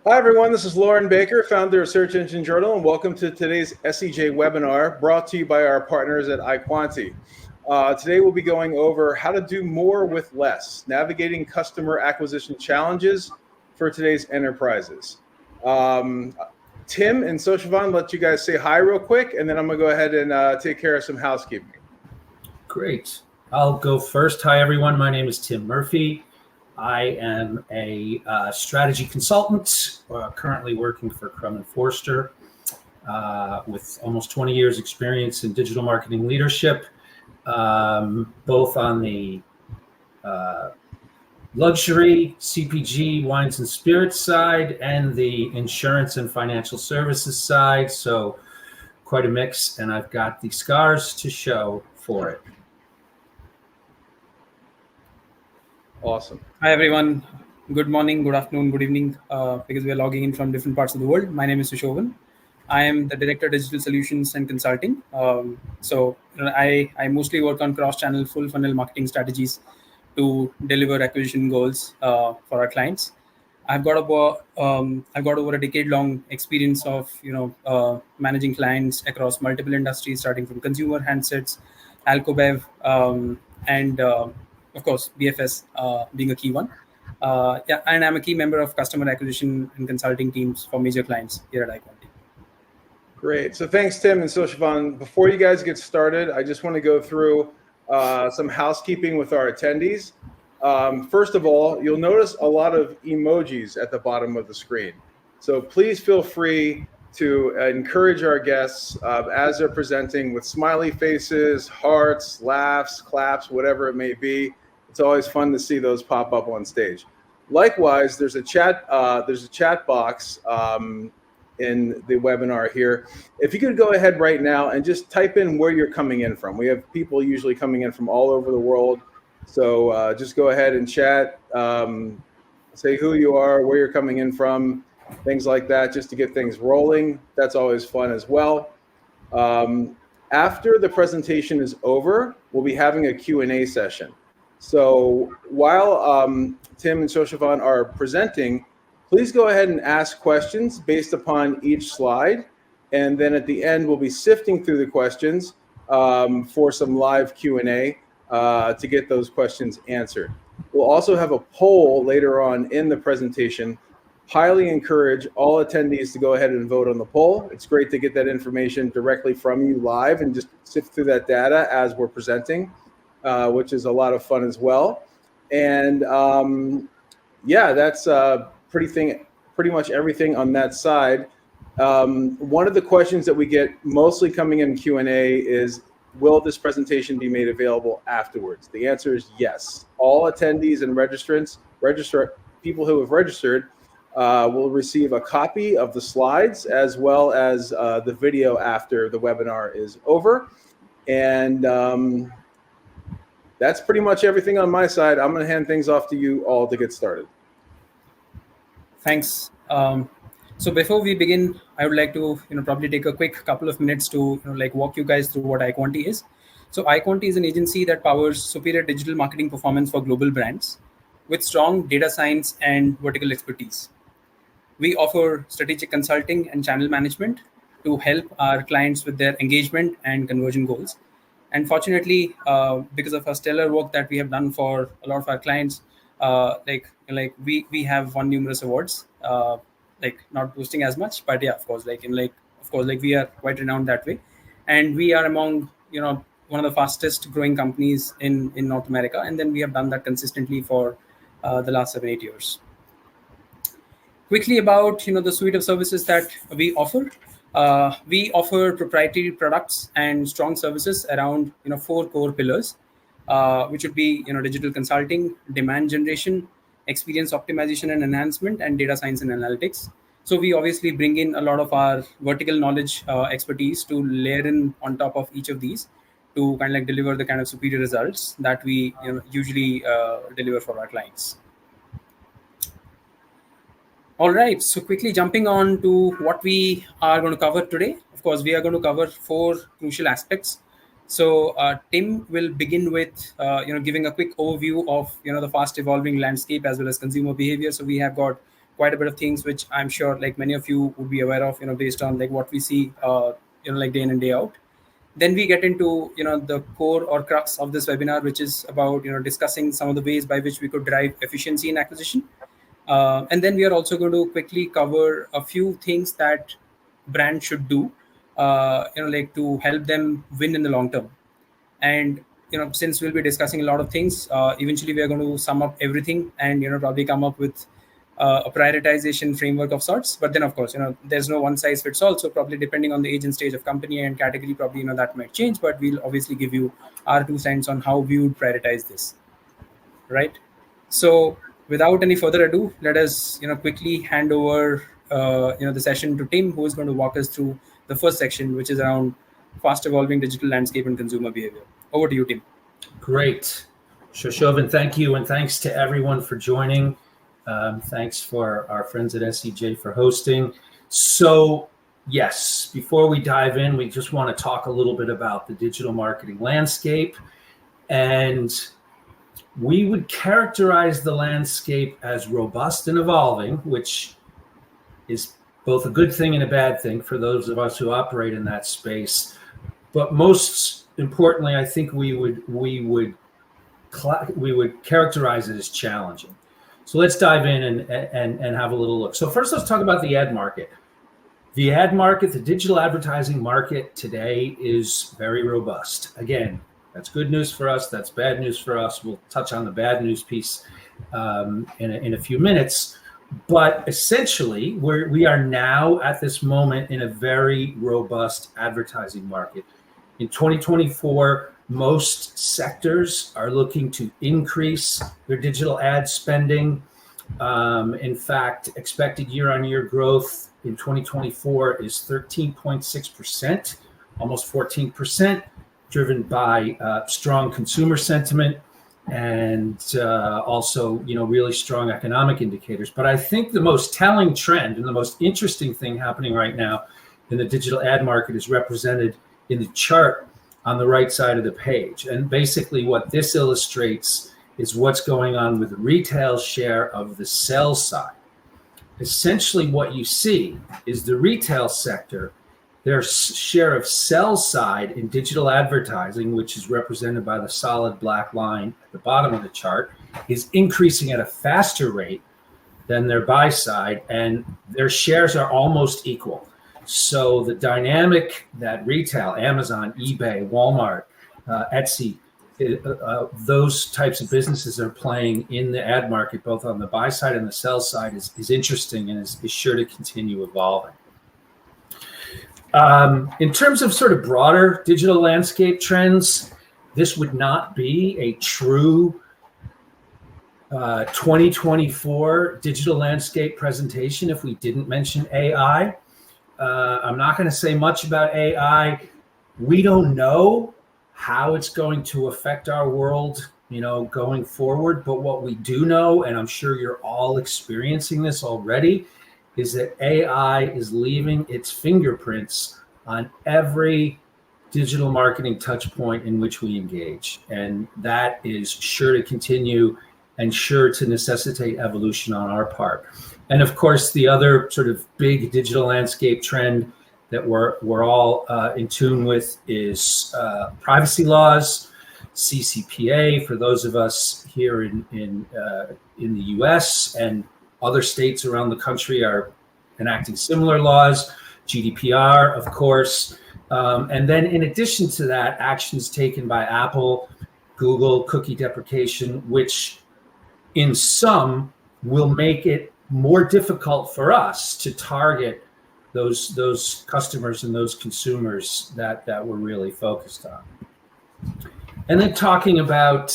Hi, everyone. This is Lauren Baker, founder of Search Engine Journal, and welcome to today's SEJ webinar brought to you by our partners at iQuanti. Today, we'll be going over how to do more with less, navigating customer acquisition challenges for today's enterprises. Tim and Soshavan, let you guys say hi real quick, and then I'm going to go ahead and take care of some housekeeping. Great. I'll go first. Hi, everyone. My name is Tim Murphy. I am a strategy consultant, currently working for Crum & Forster with almost 20 years experience in digital marketing leadership, both on the luxury, CPG, wines and spirits side and the insurance and financial services side. So quite a mix, and I've got the scars to show for it. Awesome. Hi, everyone. Good morning, good afternoon, good evening, because we are logging in from different parts of the world. My name is Sushovan. I am the Director of Digital Solutions and Consulting. I mostly work on cross-channel, full funnel marketing strategies to deliver acquisition goals for our clients. I've got over a decade-long experience of managing clients across multiple industries, starting from consumer handsets, Alcobev, and of course, BFS being a key one. And I'm a key member of customer acquisition and consulting teams for major clients here at iQuanti. Great. So thanks, Tim and Soshavan. Before you guys get started, I just want to go through some housekeeping with our attendees. First of all, you'll notice a lot of emojis at the bottom of the screen. So please feel free to encourage our guests as they're presenting with smiley faces, hearts, laughs, claps, whatever it may be. It's always fun to see those pop up on stage. Likewise, there's a chat box in the webinar here. If you could go ahead right now and just type in where you're coming in from. We have people usually coming in from all over the world. So just go ahead and chat, say who you are, where you're coming in from, things like that, just to get things rolling. That's always fun as well. After the presentation is over, we'll be having a Q&A session. So while Tim and Soshavan are presenting, please go ahead and ask questions based upon each slide. And then at the end, we'll be sifting through the questions for some live Q&A to get those questions answered. We'll also have a poll later on in the presentation. Highly encourage all attendees to go ahead and vote on the poll. It's great to get that information directly from you live and just sift through that data as we're presenting, which is a lot of fun as well. And that's pretty much everything on that side. One of the questions that we get mostly coming in Q&A is, will this presentation be made available afterwards? The answer is yes. All attendees and people who have registered will receive a copy of the slides as well as the video after the webinar is over. And that's pretty much everything on my side. I'm going to hand things off to you all to get started. Thanks. So before we begin, I would like to probably take a quick couple of minutes to walk you guys through what iQuanti is. So iQuanti is an agency that powers superior digital marketing performance for global brands with strong data science and vertical expertise. We offer strategic consulting and channel management to help our clients with their engagement and conversion goals. And fortunately, because of our stellar work that we have done for a lot of our clients, we have won numerous awards. Not boasting as much, but yeah, of course, we are quite renowned that way, and we are among one of the fastest growing companies in North America, and then we have done that consistently for the last 7-8 years. Quickly about the suite of services that we offer. We offer proprietary products and strong services around 4 core pillars, which would be digital consulting, demand generation, experience optimization and enhancement, and data science and analytics. So we obviously bring in a lot of our vertical knowledge expertise to layer in on top of each of these to deliver the kind of superior results that we usually deliver for our clients. All right, so quickly jumping on to what we are going to cover today. Of course, we are going to cover 4 crucial aspects. So Tim will begin with giving a quick overview of the fast evolving landscape as well as consumer behavior. So we have got quite a bit of things which I'm sure like many of you would be aware of, based on like what we see, like day in and day out. Then we get into the core or crux of this webinar, which is about discussing some of the ways by which we could drive efficiency in acquisition. And then we are also going to quickly cover a few things that brands should do, like to help them win in the long term. And since we'll be discussing a lot of things, eventually we are going to sum up everything and probably come up with a prioritization framework of sorts. But then of course there's no one size fits all, so probably depending on the age and stage of company and category, probably that might change, but we'll obviously give you our 2 cents on how we would prioritize this, right? So without any further ado, let us quickly hand over the session to Tim, who is going to walk us through the first section, which is around fast evolving digital landscape and consumer behavior. Over to you, Tim. Great. Shoshovan, thank you. And thanks to everyone for joining. Thanks for our friends at SEJ for hosting. So yes, before we dive in, we just want to talk a little bit about the digital marketing landscape. And we would characterize the landscape as robust and evolving, which is both a good thing and a bad thing for those of us who operate in that space. But most importantly, I think we would characterize it as challenging. So let's dive in and have a little look. So first, let's talk about the ad market. The ad market, the digital advertising market today is very robust. Again, that's good news for us. That's bad news for us. We'll touch on the bad news piece in a few minutes. But essentially, we are now at this moment in a very robust advertising market. In 2024, most sectors are looking to increase their digital ad spending. In fact, expected year-on-year growth in 2024 is 13.6%, almost 14%, driven by strong consumer sentiment and also, really strong economic indicators. But I think the most telling trend and the most interesting thing happening right now in the digital ad market is represented in the chart on the right side of the page. And basically what this illustrates is what's going on with the retail share of the sell side. Essentially what you see is the retail sector, their share of sell side in digital advertising, which is represented by the solid black line at the bottom of the chart, is increasing at a faster rate than their buy side, and their shares are almost equal. So the dynamic that retail, Amazon, eBay, Walmart, Etsy, those types of businesses are playing in the ad market, both on the buy side and the sell side, is interesting and is sure to continue evolving. In terms of sort of broader digital landscape trends, this would not be a true 2024 digital landscape presentation if we didn't mention AI. I'm not going to say much about AI. We don't know how it's going to affect our world, going forward. But what we do know, and I'm sure you're all experiencing this already, is that AI is leaving its fingerprints on every digital marketing touch point in which we engage. And that is sure to continue and sure to necessitate evolution on our part. And of course, the other sort of big digital landscape trend that we're all in tune with is privacy laws, CCPA, for those of us here in the US, and other states around the country are enacting similar laws, GDPR, of course. And then in addition to that, actions taken by Apple, Google, cookie deprecation, which in some will make it more difficult for us to target those customers and those consumers that we're really focused on. And then talking about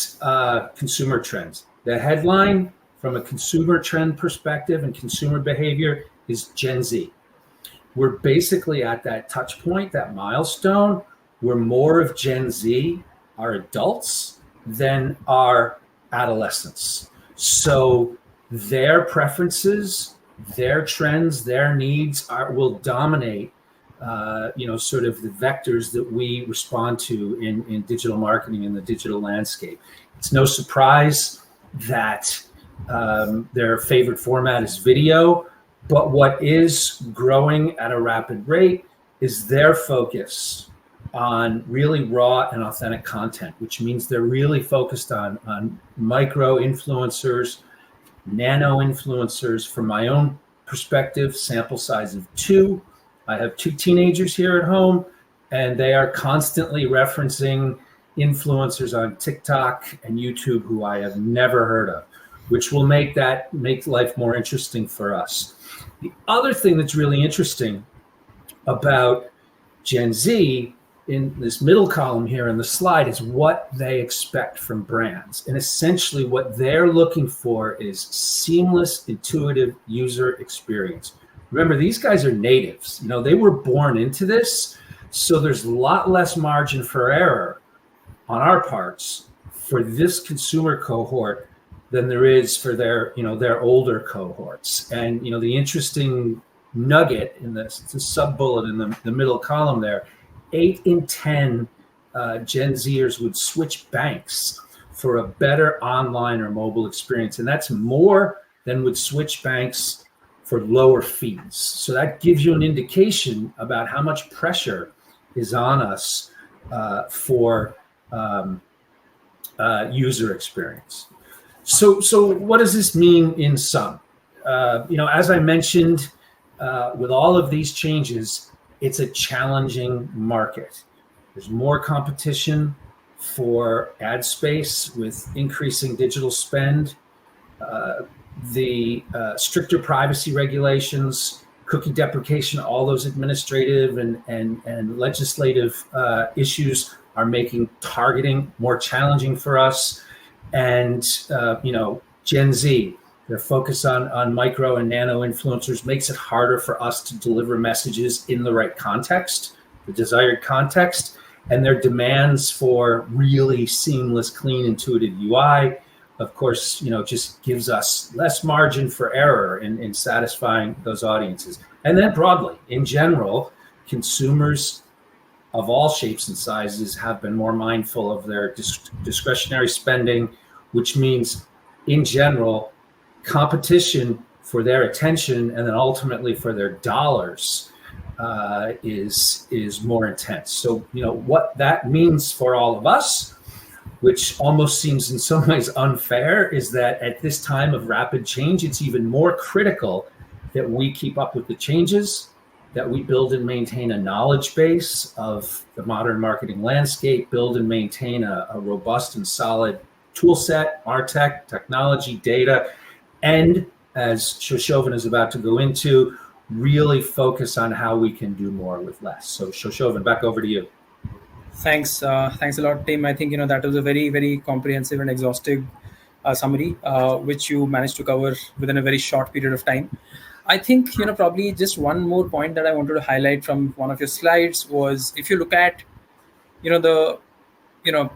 consumer trends. The headline from a consumer trend perspective and consumer behavior is Gen Z. We're basically at that touch point, that milestone, where more of Gen Z are adults than are adolescents. So their preferences, their trends, their needs will dominate, sort of the vectors that we respond to in digital marketing and the digital landscape. It's no surprise that Their favorite format is video. But what is growing at a rapid rate is their focus on really raw and authentic content, which means they're really focused on micro influencers, nano influencers. From my own perspective, sample size of 2. I have 2 teenagers here at home, and they are constantly referencing influencers on TikTok and YouTube who I have never heard of, which will make life more interesting for us. The other thing that's really interesting about Gen Z in this middle column here in the slide is what they expect from brands. And essentially what they're looking for is seamless, intuitive user experience. Remember, these guys are natives. They were born into this, so there's a lot less margin for error on our parts for this consumer cohort than there is for their older cohorts. And the interesting nugget in this, it's a sub bullet in the middle column there, 8 in 10 Gen Zers would switch banks for a better online or mobile experience, and that's more than would switch banks for lower fees. So that gives you an indication about how much pressure is on us for user experience. So what does this mean in sum? As I mentioned, with all of these changes, it's a challenging market. There's more competition for ad space with increasing digital spend. The stricter privacy regulations, cookie deprecation, all those administrative and legislative issues are making targeting more challenging for us. And Gen Z, their focus on micro and nano influencers makes it harder for us to deliver messages in the right context, the desired context, and their demands for really seamless, clean, intuitive UI, of course, just gives us less margin for error in satisfying those audiences. And then broadly, in general, consumers of all shapes and sizes have been more mindful of their discretionary spending, which means, in general, competition for their attention and then ultimately for their dollars is more intense. So, what that means for all of us, which almost seems in some ways unfair, is that at this time of rapid change, it's even more critical that we keep up with the changes, that we build and maintain a knowledge base of the modern marketing landscape, build and maintain a robust and solid tool set, MarTech, technology, data, and as Shoshovan is about to go into, really focus on how we can do more with less. So Shoshovan, back over to you. Thanks a lot, Tim. I think that was a very, very comprehensive and exhaustive summary, which you managed to cover within a very short period of time. I think probably just one more point that I wanted to highlight from one of your slides was, if you look at the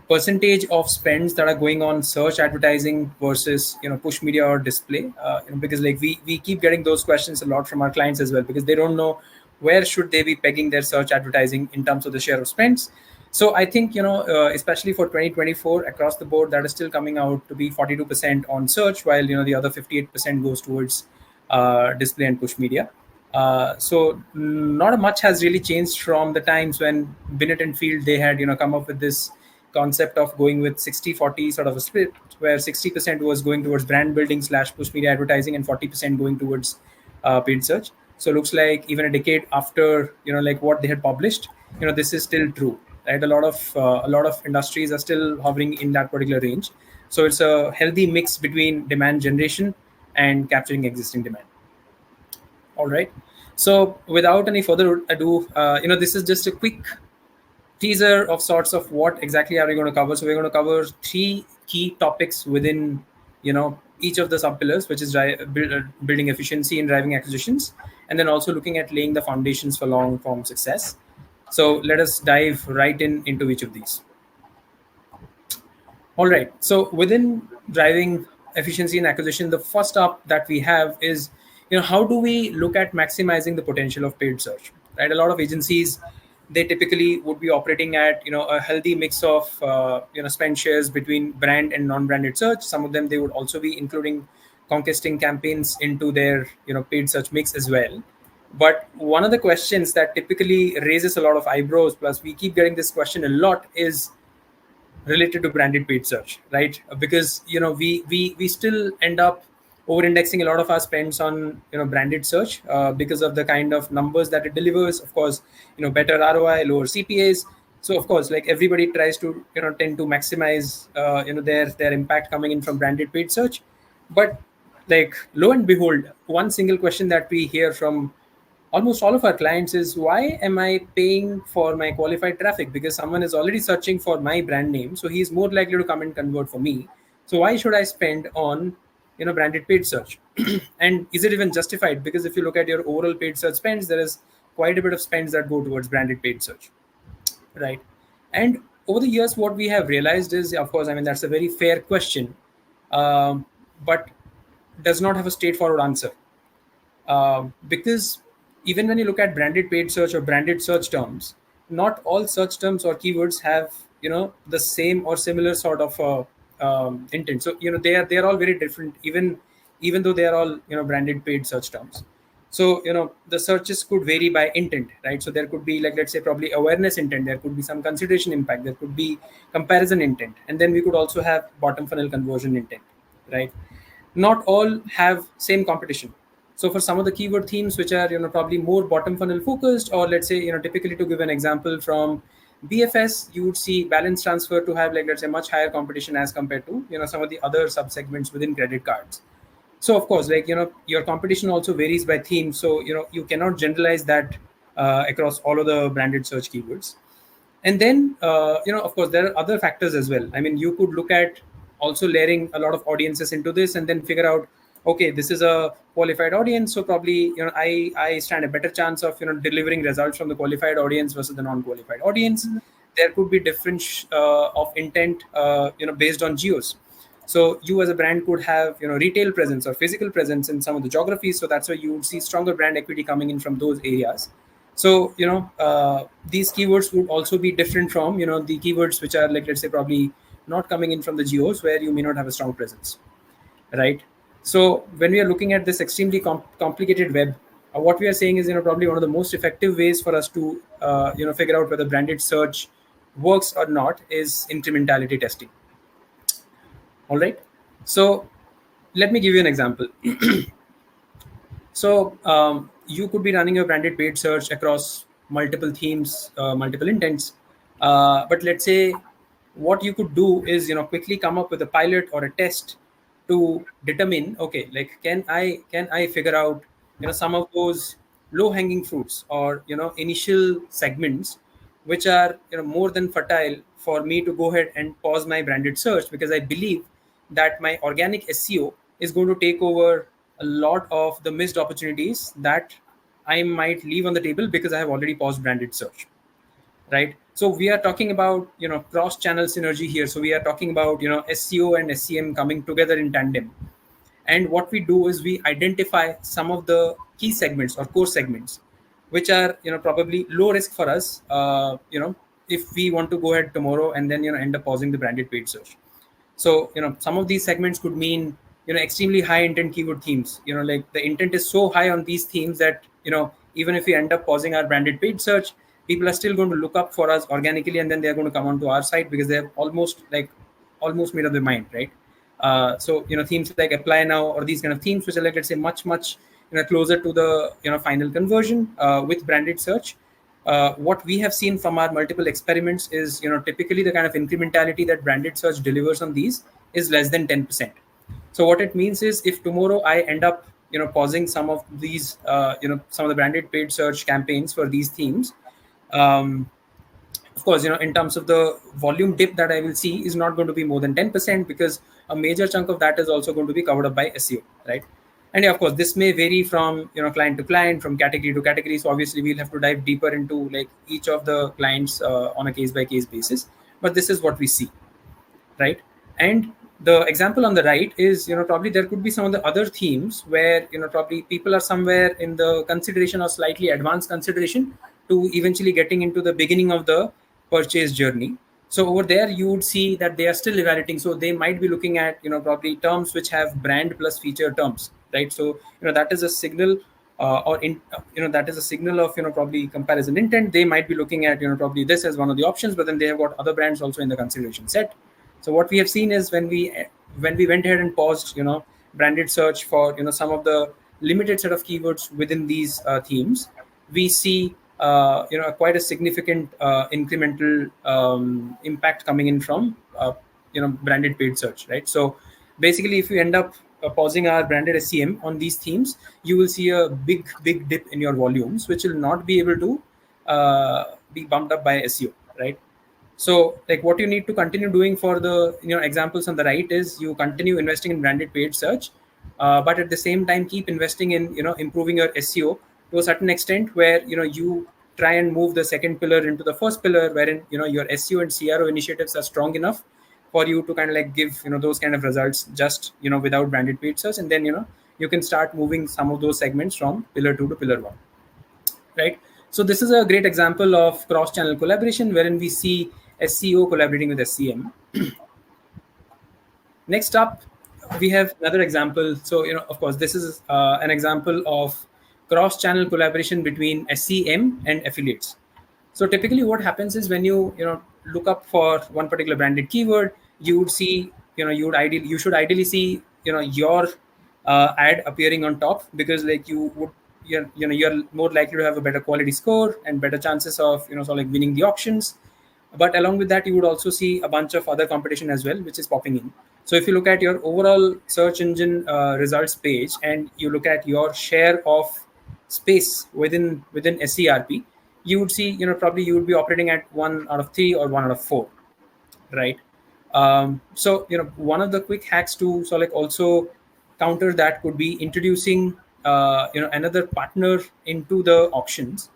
percentage of spends that are going on search advertising versus push media or display, because we keep getting those questions a lot from our clients as well, because they don't know where should they be pegging their search advertising in terms of the share of spends. So I think especially for 2024 across the board, that is still coming out to be 42% on search, while the other 58% goes towards display and push media. So not much has really changed from the times when Binet and Field, they had come up with this concept of going with 60-40 sort of a split, where 60% was going towards brand building / push media advertising and 40% going towards paid search. So it looks like even a decade after what they had published, this is still true, right? A lot of industries are still hovering in that particular range. So it's a healthy mix between demand generation and capturing existing demand. All right. So without any further ado, this is just a quick teaser of sorts of what exactly are we going to cover. So we're going to cover 3 key topics within, each of the sub-pillars, which is building efficiency and driving acquisitions, and then also looking at laying the foundations for long-form success. So let us dive right into each of these. All right. So within driving efficiency and acquisition, the first up that we have is, how do we look at maximizing the potential of paid search, right? A lot of agencies, they typically would be operating at, a healthy mix of, spend shares between brand and non-branded search. Some of them, they would also be including conquesting campaigns into their paid search mix as well. But one of the questions that typically raises a lot of eyebrows, plus we keep getting this question a lot, is related to branded paid search, right? Because we still end up over indexing a lot of our spends on branded search because of the kind of numbers that it delivers. Of course, better ROI, lower CPAs. So of course, like everybody tries to tend to maximize their impact coming in from branded paid search. But like lo and behold, one single question that we hear from almost all of our clients is, why am I paying for my qualified traffic? Because someone is already searching for my brand name, so he's more likely to come and convert for me. So why should I spend on branded paid search? And is it even justified? Because if you look at your overall paid search spends, there is quite a bit of spends that go towards branded paid search, right? And over the years, what we have realized is, of course, I mean, that's a very fair question, but does not have a straightforward answer. Because even when you look at branded paid search or branded search terms, not all search terms or keywords have the same or similar sort of intent. So they are all very different, even though they are all branded paid search terms. So the searches could vary by intent, right? So there could be, like, let's say, probably awareness intent, there could be some consideration impact, there could be comparison intent, and then we could also have bottom funnel conversion intent, right? Not all have same competition. So for some of the keyword themes which are probably more bottom funnel focused, or let's say typically, to give an example from BFS, you would see balance transfer to have, like, let's say, much higher competition as compared to some of the other subsegments within credit cards. So of course, like, your competition also varies by theme, so you cannot generalize that across all of the branded search keywords. And then of course, there are other factors as well. I mean, you could look at also layering a lot of audiences into this and then figure out, okay, this is a qualified audience, so probably I stand a better chance of delivering results from the qualified audience versus the non-qualified audience. There could be difference of intent based on geos. So you as a brand could have retail presence or physical presence in some of the geographies, so that's why you would see stronger brand equity coming in from those areas. So these keywords would also be different from the keywords which are, like, let's say, probably not coming in from the geos where you may not have a strong presence, right? So when we are looking at this extremely complicated web, what we are saying is probably one of the most effective ways for us to figure out whether branded search works or not is incrementality testing. All right, so let me give you an example. So you could be running a branded paid search across multiple themes, multiple intents, but let's say what you could do is quickly come up with a pilot or a test to determine, okay, like, can I figure out some of those low hanging fruits or initial segments which are more than fertile for me to go ahead and pause my branded search, because I believe that my organic SEO is going to take over a lot of the missed opportunities that I might leave on the table because I have already paused branded search, right? So we are talking about cross channel synergy here. So we are talking about SEO and SEM coming together in tandem. And what we do is we identify some of the key segments or core segments which are probably low risk for us if we want to go ahead tomorrow and then end up pausing the branded paid search. So some of these segments could mean extremely high intent keyword themes. Like, the intent is so high on these themes that even if we end up pausing our branded paid search, people are still going to look up for us organically, and then they're going to come onto our site because they have almost made up their mind, right? So themes like apply now or these kind of themes which are, like, let's say, much closer to the final conversion with branded search. What we have seen from our multiple experiments is typically the kind of incrementality that branded search delivers on these is less than 10%. So what it means is, if tomorrow I end up pausing some of these some of the branded paid search campaigns for these themes, of course in terms of the volume dip that I will see is not going to be more than 10%, because a major chunk of that is also going to be covered up by SEO, right? And yeah, of course, this may vary from client to client, from category to category. So obviously, we'll have to dive deeper into like each of the clients on a case by case basis. But this is what we see, right? And the example on the right is probably there could be some of the other themes where probably people are somewhere in the consideration or slightly advanced consideration to eventually getting into the beginning of the purchase journey. So over there, you would see that they are still evaluating. So they might be looking at, probably terms which have brand plus feature terms, right? So, that is a signal, that is a signal of, probably comparison intent. They might be looking at, probably this as one of the options, but then they have got other brands also in the consideration set. So what we have seen is when we went ahead and paused, branded search for, some of the limited set of keywords within these themes, we see quite a significant incremental impact coming in from branded paid search, right? So basically, if you end up pausing our branded SEM on these themes, you will see a big dip in your volumes, which will not be able to be bumped up by SEO, right? So like what you need to continue doing for the examples on the right is you continue investing in branded paid search, but at the same time keep investing in improving your SEO to a certain extent, where you try and move the second pillar into the first pillar, wherein your SEO and CRO initiatives are strong enough for you to kind of like give those kind of results just without branded paid search, and then you can start moving some of those segments from pillar 2 to pillar 1, right? So this is a great example of cross-channel collaboration wherein we see SEO collaborating with SEM. Next up, we have another example. So, of course, this is an example of cross-channel collaboration between SEM and affiliates. So typically what happens is when you look up for one particular branded keyword, you would see, you should ideally see, your ad appearing on top, because like you're more likely to have a better quality score and better chances of, sort of like winning the auctions. But along with that, you would also see a bunch of other competition as well, which is popping in. So if you look at your overall search engine results page and you look at your share of space within SERP, you would see, probably you would be operating at 1 out of 3 or 1 out of 4, right? So, one of the quick hacks to sort of like also counter that could be introducing, another partner into the auctions,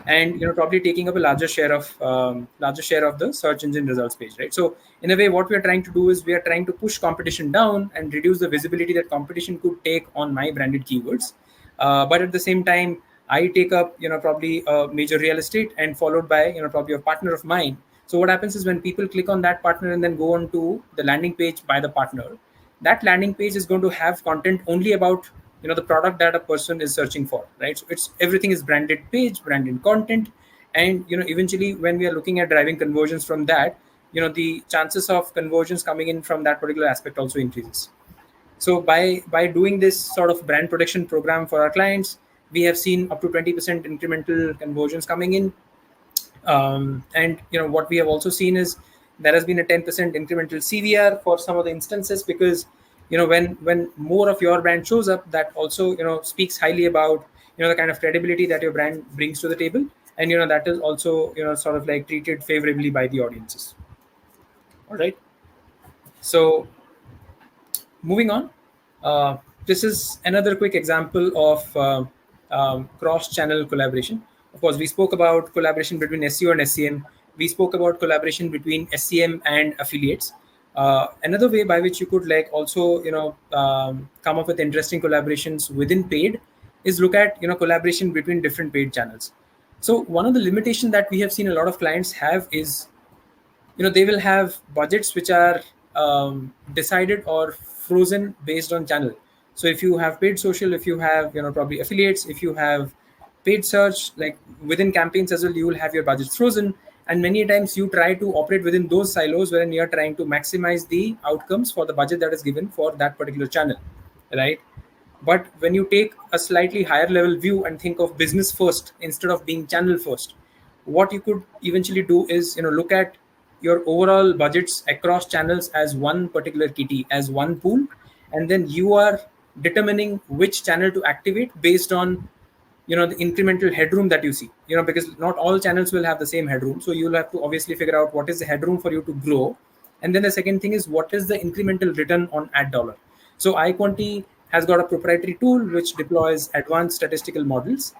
and probably taking up a larger share of the search engine results page, right? So in a way, what we are trying to do is we are trying to push competition down and reduce the visibility that competition could take on my branded keywords, but at the same time I take up probably a major real estate and followed by probably a partner of mine. So what happens is when people click on that partner and then go on to the landing page by the partner, that landing page is going to have content only about the product that a person is searching for, right? So it's everything is branded page, branded content, and eventually when we are looking at driving conversions from that, the chances of conversions coming in from that particular aspect also increases. So by doing this sort of brand protection program for our clients, we have seen up to 20% incremental conversions coming in. And what we have also seen is there has been a 10% incremental CVR for some of the instances, because when more of your brand shows up, that also speaks highly about the kind of credibility that your brand brings to the table, and that is also sort of like treated favorably by the audiences. All right, so moving on, this is another quick example of cross-channel collaboration. Of course, we spoke about collaboration between SEO and SEM. We spoke about collaboration between SEM and affiliates. Another way by which you could like also come up with interesting collaborations within paid is look at collaboration between different paid channels. So one of the limitations that we have seen a lot of clients have is they will have budgets which are decided or frozen based on channel. So if you have paid social, if you have probably affiliates, if you have paid search, like within campaigns as well, you will have your budgets frozen. And many times you try to operate within those silos wherein you're trying to maximize the outcomes for the budget that is given for that particular channel, right? But when you take a slightly higher level view and think of business first instead of being channel first, what you could eventually do is look at your overall budgets across channels as one particular kitty, as one pool, and then you are determining which channel to activate based on the incremental headroom that you see, because not all channels will have the same headroom. So you'll have to obviously figure out what is the headroom for you to grow. And then the second thing is what is the incremental return on ad dollar. So iQuanti has got a proprietary tool which deploys advanced statistical models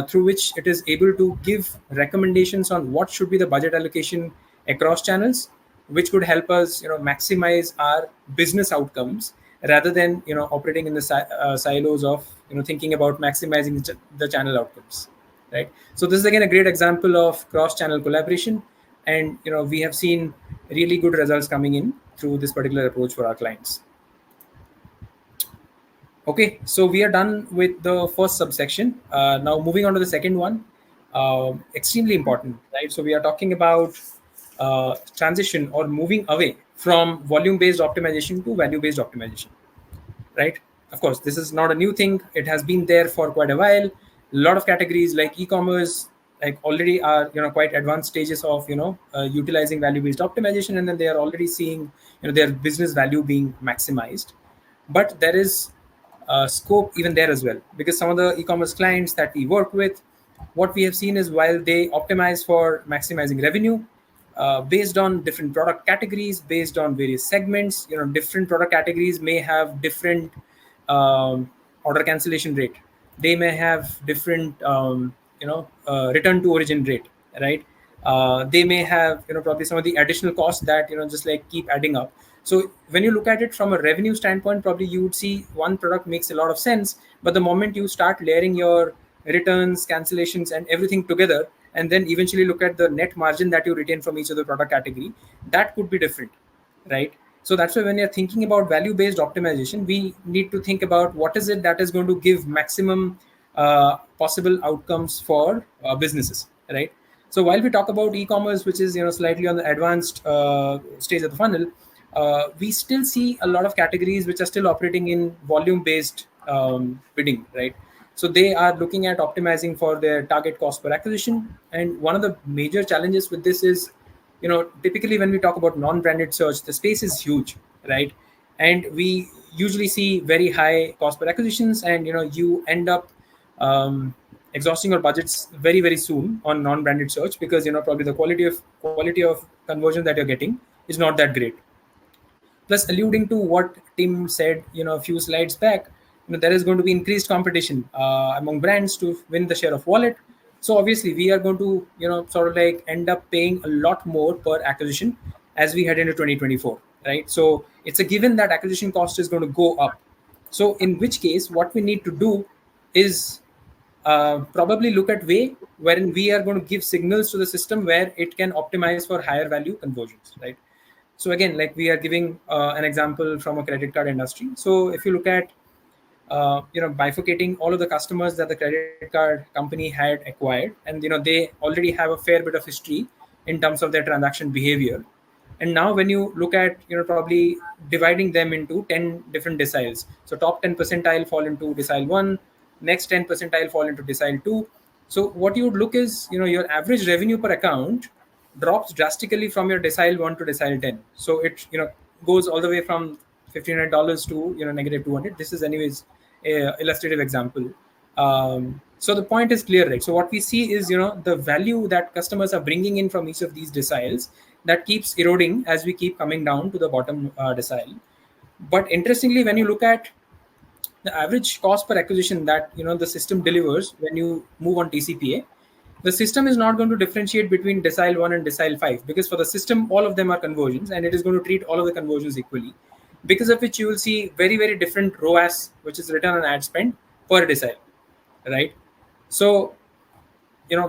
through which it is able to give recommendations on what should be the budget allocation across channels, which could help us maximize our business outcomes rather than operating in the silos of thinking about maximizing the channel outcomes, right? So this is again a great example of cross-channel collaboration, and we have seen really good results coming in through this particular approach for our clients. Okay, so we are done with the first subsection. Now moving on to the second one, extremely important, right? So we are talking about transition or moving away from volume-based optimization to value-based optimization, right? Of course, this is not a new thing. It has been there for quite a while. A lot of categories like e-commerce, like already are quite advanced stages of utilizing value-based optimization, and then they are already seeing their business value being maximized. But there is scope even there as well, because some of the e-commerce clients that we work with, what we have seen is while they optimize for maximizing revenue based on different product categories, based on various segments, different product categories may have different order cancellation rate. They may have different return to origin rate, right? They may have probably some of the additional costs that just like keep adding up. So when you look at it from a revenue standpoint, probably you would see one product makes a lot of sense, but the moment you start layering your returns, cancellations, and everything together, and then eventually look at the net margin that you retain from each of the product category, that could be different, right? So that's why when you're thinking about value-based optimization, we need to think about what is it that is going to give maximum possible outcomes for businesses, right? So while we talk about e-commerce, which is slightly on the advanced stage of the funnel, we still see a lot of categories which are still operating in volume-based bidding, right? So they are looking at optimizing for their target cost per acquisition. And one of the major challenges with this is, typically when we talk about non-branded search, the space is huge, right? And we usually see very high cost per acquisitions, and you end up exhausting your budgets very, very soon on non-branded search, because probably the quality of conversion that you're getting is not that great. Plus, alluding to what Tim said, a few slides back, there is going to be increased competition among brands to win the share of wallet. So obviously, we are going to, sort of like end up paying a lot more per acquisition as we head into 2024, right? So it's a given that acquisition cost is going to go up. So in which case, what we need to do is probably look at way wherein we are going to give signals to the system where it can optimize for higher value conversions, right? So again, like we are giving an example from a credit card industry. So if you look at bifurcating all of the customers that the credit card company had acquired, and they already have a fair bit of history in terms of their transaction behavior. And now when you look at probably dividing them into 10 different deciles, so top 10 percentile fall into decile 1, next 10 percentile fall into decile 2. So what you would look is your average revenue per account drops drastically from your decile 1 to decile 10. So it goes all the way from $1,500 to negative 200. This is anyways a illustrative example. So the point is clear, right? So what we see is the value that customers are bringing in from each of these deciles, that keeps eroding as we keep coming down to the bottom decile. But interestingly, when you look at the average cost per acquisition that the system delivers when you move on TCPA, the system is not going to differentiate between decile 1 and decile 5, because for the system, all of them are conversions, and it is going to treat all of the conversions equally, because of which you will see very, very different ROAS, which is return on ad spend, per decile, right? So,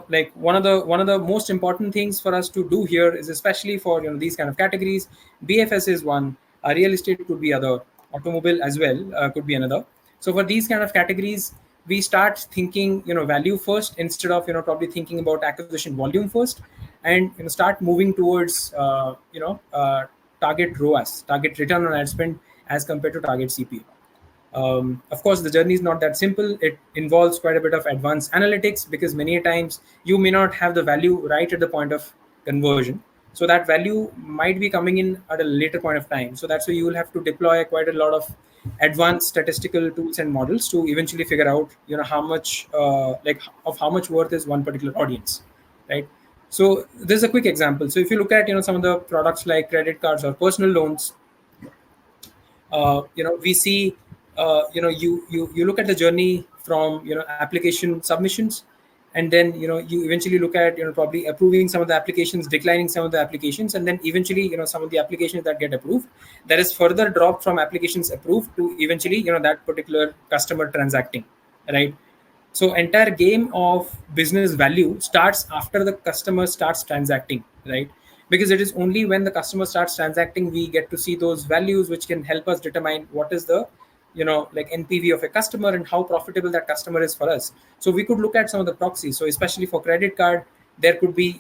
like one of the most important things for us to do here is, especially for these kind of categories, BFS is one, real estate could be other, automobile as well could be another. So for these kind of categories, we start thinking value first, instead of probably thinking about acquisition volume first, and start moving towards target ROAS, target return on ad spend, as compared to target CPA. Of course, the journey is not that simple. It involves quite a bit of advanced analytics, because many times you may not have the value right at the point of conversion. So that value might be coming in at a later point of time. So that's why you will have to deploy quite a lot of advanced statistical tools and models to eventually figure out how much how much worth is one particular audience, right? So this is a quick example. So if you look at some of the products like credit cards or personal loans, we see you look at the journey from application submissions, and then you eventually look at probably approving some of the applications, declining some of the applications, and then eventually some of the applications that get approved, there is further drop from applications approved to eventually that particular customer transacting, right? So entire game of business value starts after the customer starts transacting, right? because it is only when the customer starts transacting we get to see those values, which can help us determine what is the like NPV of a customer and how profitable that customer is for us. So we could look at some of the proxies. So especially for credit card, there could be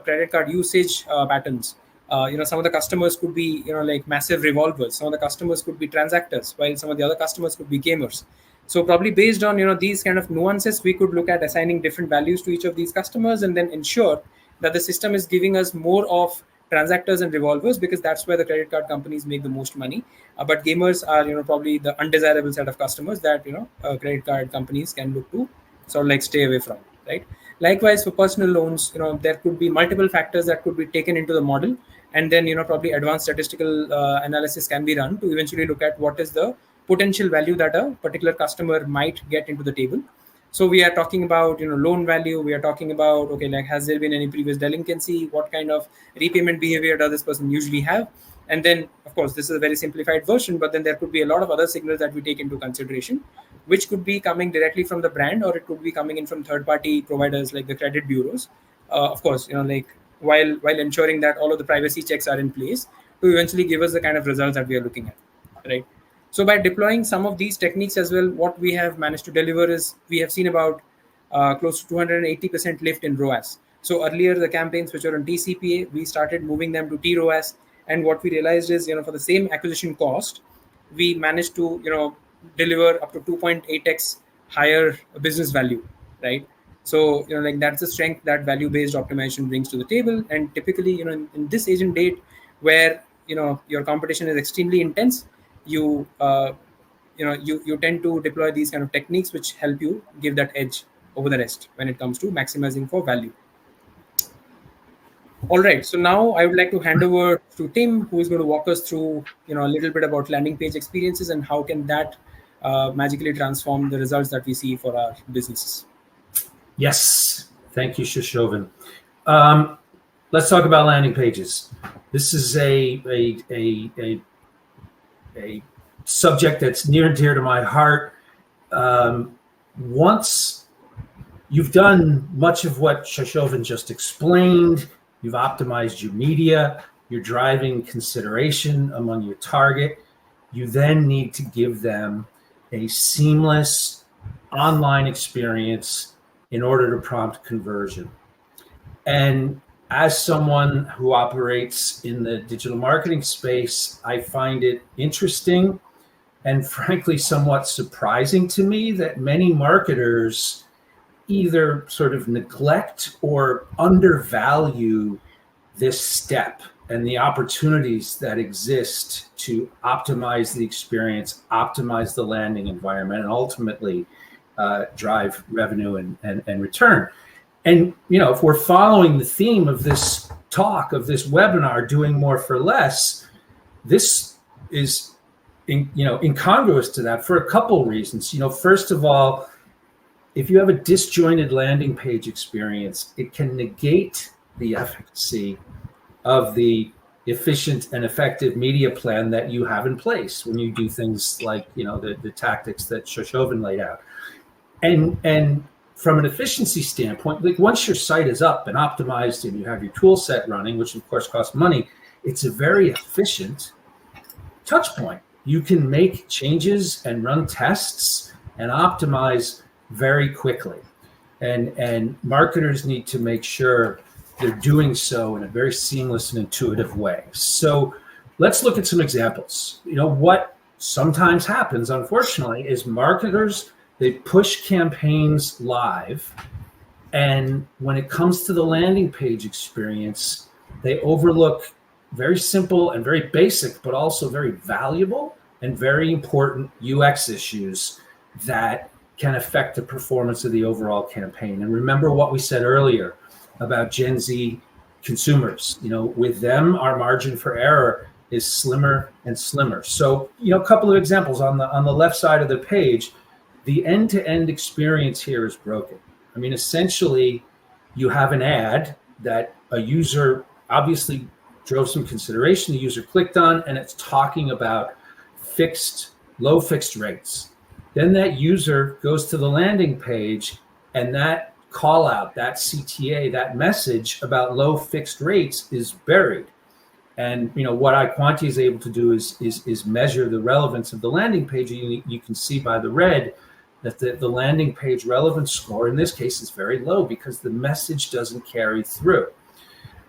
credit card usage patterns. Some of the customers could be like massive revolvers. Some of the customers could be transactors, while some of the other customers could be gamers. So probably based on these kind of nuances, we could look at assigning different values to each of these customers, and then ensure that the system is giving us more of transactors and revolvers, because that's where the credit card companies make the most money. But gamers are probably the undesirable set of customers that credit card companies can look to sort of like stay away from, right? Likewise, for personal loans, there could be multiple factors that could be taken into the model, and then probably advanced statistical analysis can be run to eventually look at what is the potential value that a particular customer might get into the table. So we are talking about loan value. We are talking about, okay, like, has there been any previous delinquency? What kind of repayment behavior does this person usually have? And then, of course, this is a very simplified version, but then there could be a lot of other signals that we take into consideration, which could be coming directly from the brand, or it could be coming in from third-party providers like the credit bureaus. Of course, like while ensuring that all of the privacy checks are in place to eventually give us the kind of results that we are looking at, right? So by deploying some of these techniques as well, what we have managed to deliver is we have seen about close to 280% lift in ROAS. So earlier, the campaigns which are on TCPA, we started moving them to TROAS. And what we realized is, for the same acquisition cost, we managed to, deliver up to 2.8x higher business value, right? So, like, that's the strength that value-based optimization brings to the table. And typically, in this agent date where, your competition is extremely intense, you tend to deploy these kind of techniques which help you give that edge over the rest when it comes to maximizing for value. All right, so now I would like to hand over to Tim, who is going to walk us through a little bit about landing page experiences and how can that magically transform the results that we see for our businesses. Yes, thank you, Shashovan. Let's talk about landing pages. This is a subject that's near and dear to my heart. Once you've done much of what Shashovan just explained, you've optimized your media, you're driving consideration among your target, you then need to give them a seamless online experience in order to prompt conversion. And as someone who operates in the digital marketing space, I find it interesting and frankly somewhat surprising to me that many marketers either sort of neglect or undervalue this step and the opportunities that exist to optimize the experience, optimize the landing environment, and ultimately drive revenue and return. And, if we're following the theme of this talk, of this webinar, doing more for less, this is, incongruous to that for a couple reasons. First of all, if you have a disjointed landing page experience, it can negate the efficacy of the efficient and effective media plan that you have in place when you do things like, the tactics that Shashovan laid out. And from an efficiency standpoint, like once your site is up and optimized and you have your tool set running, which of course costs money, it's a very efficient touch point. You can make changes and run tests and optimize very quickly. And marketers need to make sure they're doing so in a very seamless and intuitive way. So let's look at some examples. What sometimes happens, unfortunately, is marketers, they push campaigns live, and when it comes to the landing page experience, they overlook very simple and very basic, but also very valuable and very important UX issues that can affect the performance of the overall campaign. And remember what we said earlier about Gen Z consumers. With them, our margin for error is slimmer and slimmer. So, a couple of examples on the left side of the page. The end-to-end experience here is broken. I mean, essentially, you have an ad that a user obviously drove some consideration, the user clicked on, and it's talking about low fixed rates. Then that user goes to the landing page, and that call out, that CTA, that message about low fixed rates is buried. And what iQuanti is able to do is measure the relevance of the landing page. You can see by the red that the landing page relevance score in this case is very low because the message doesn't carry through.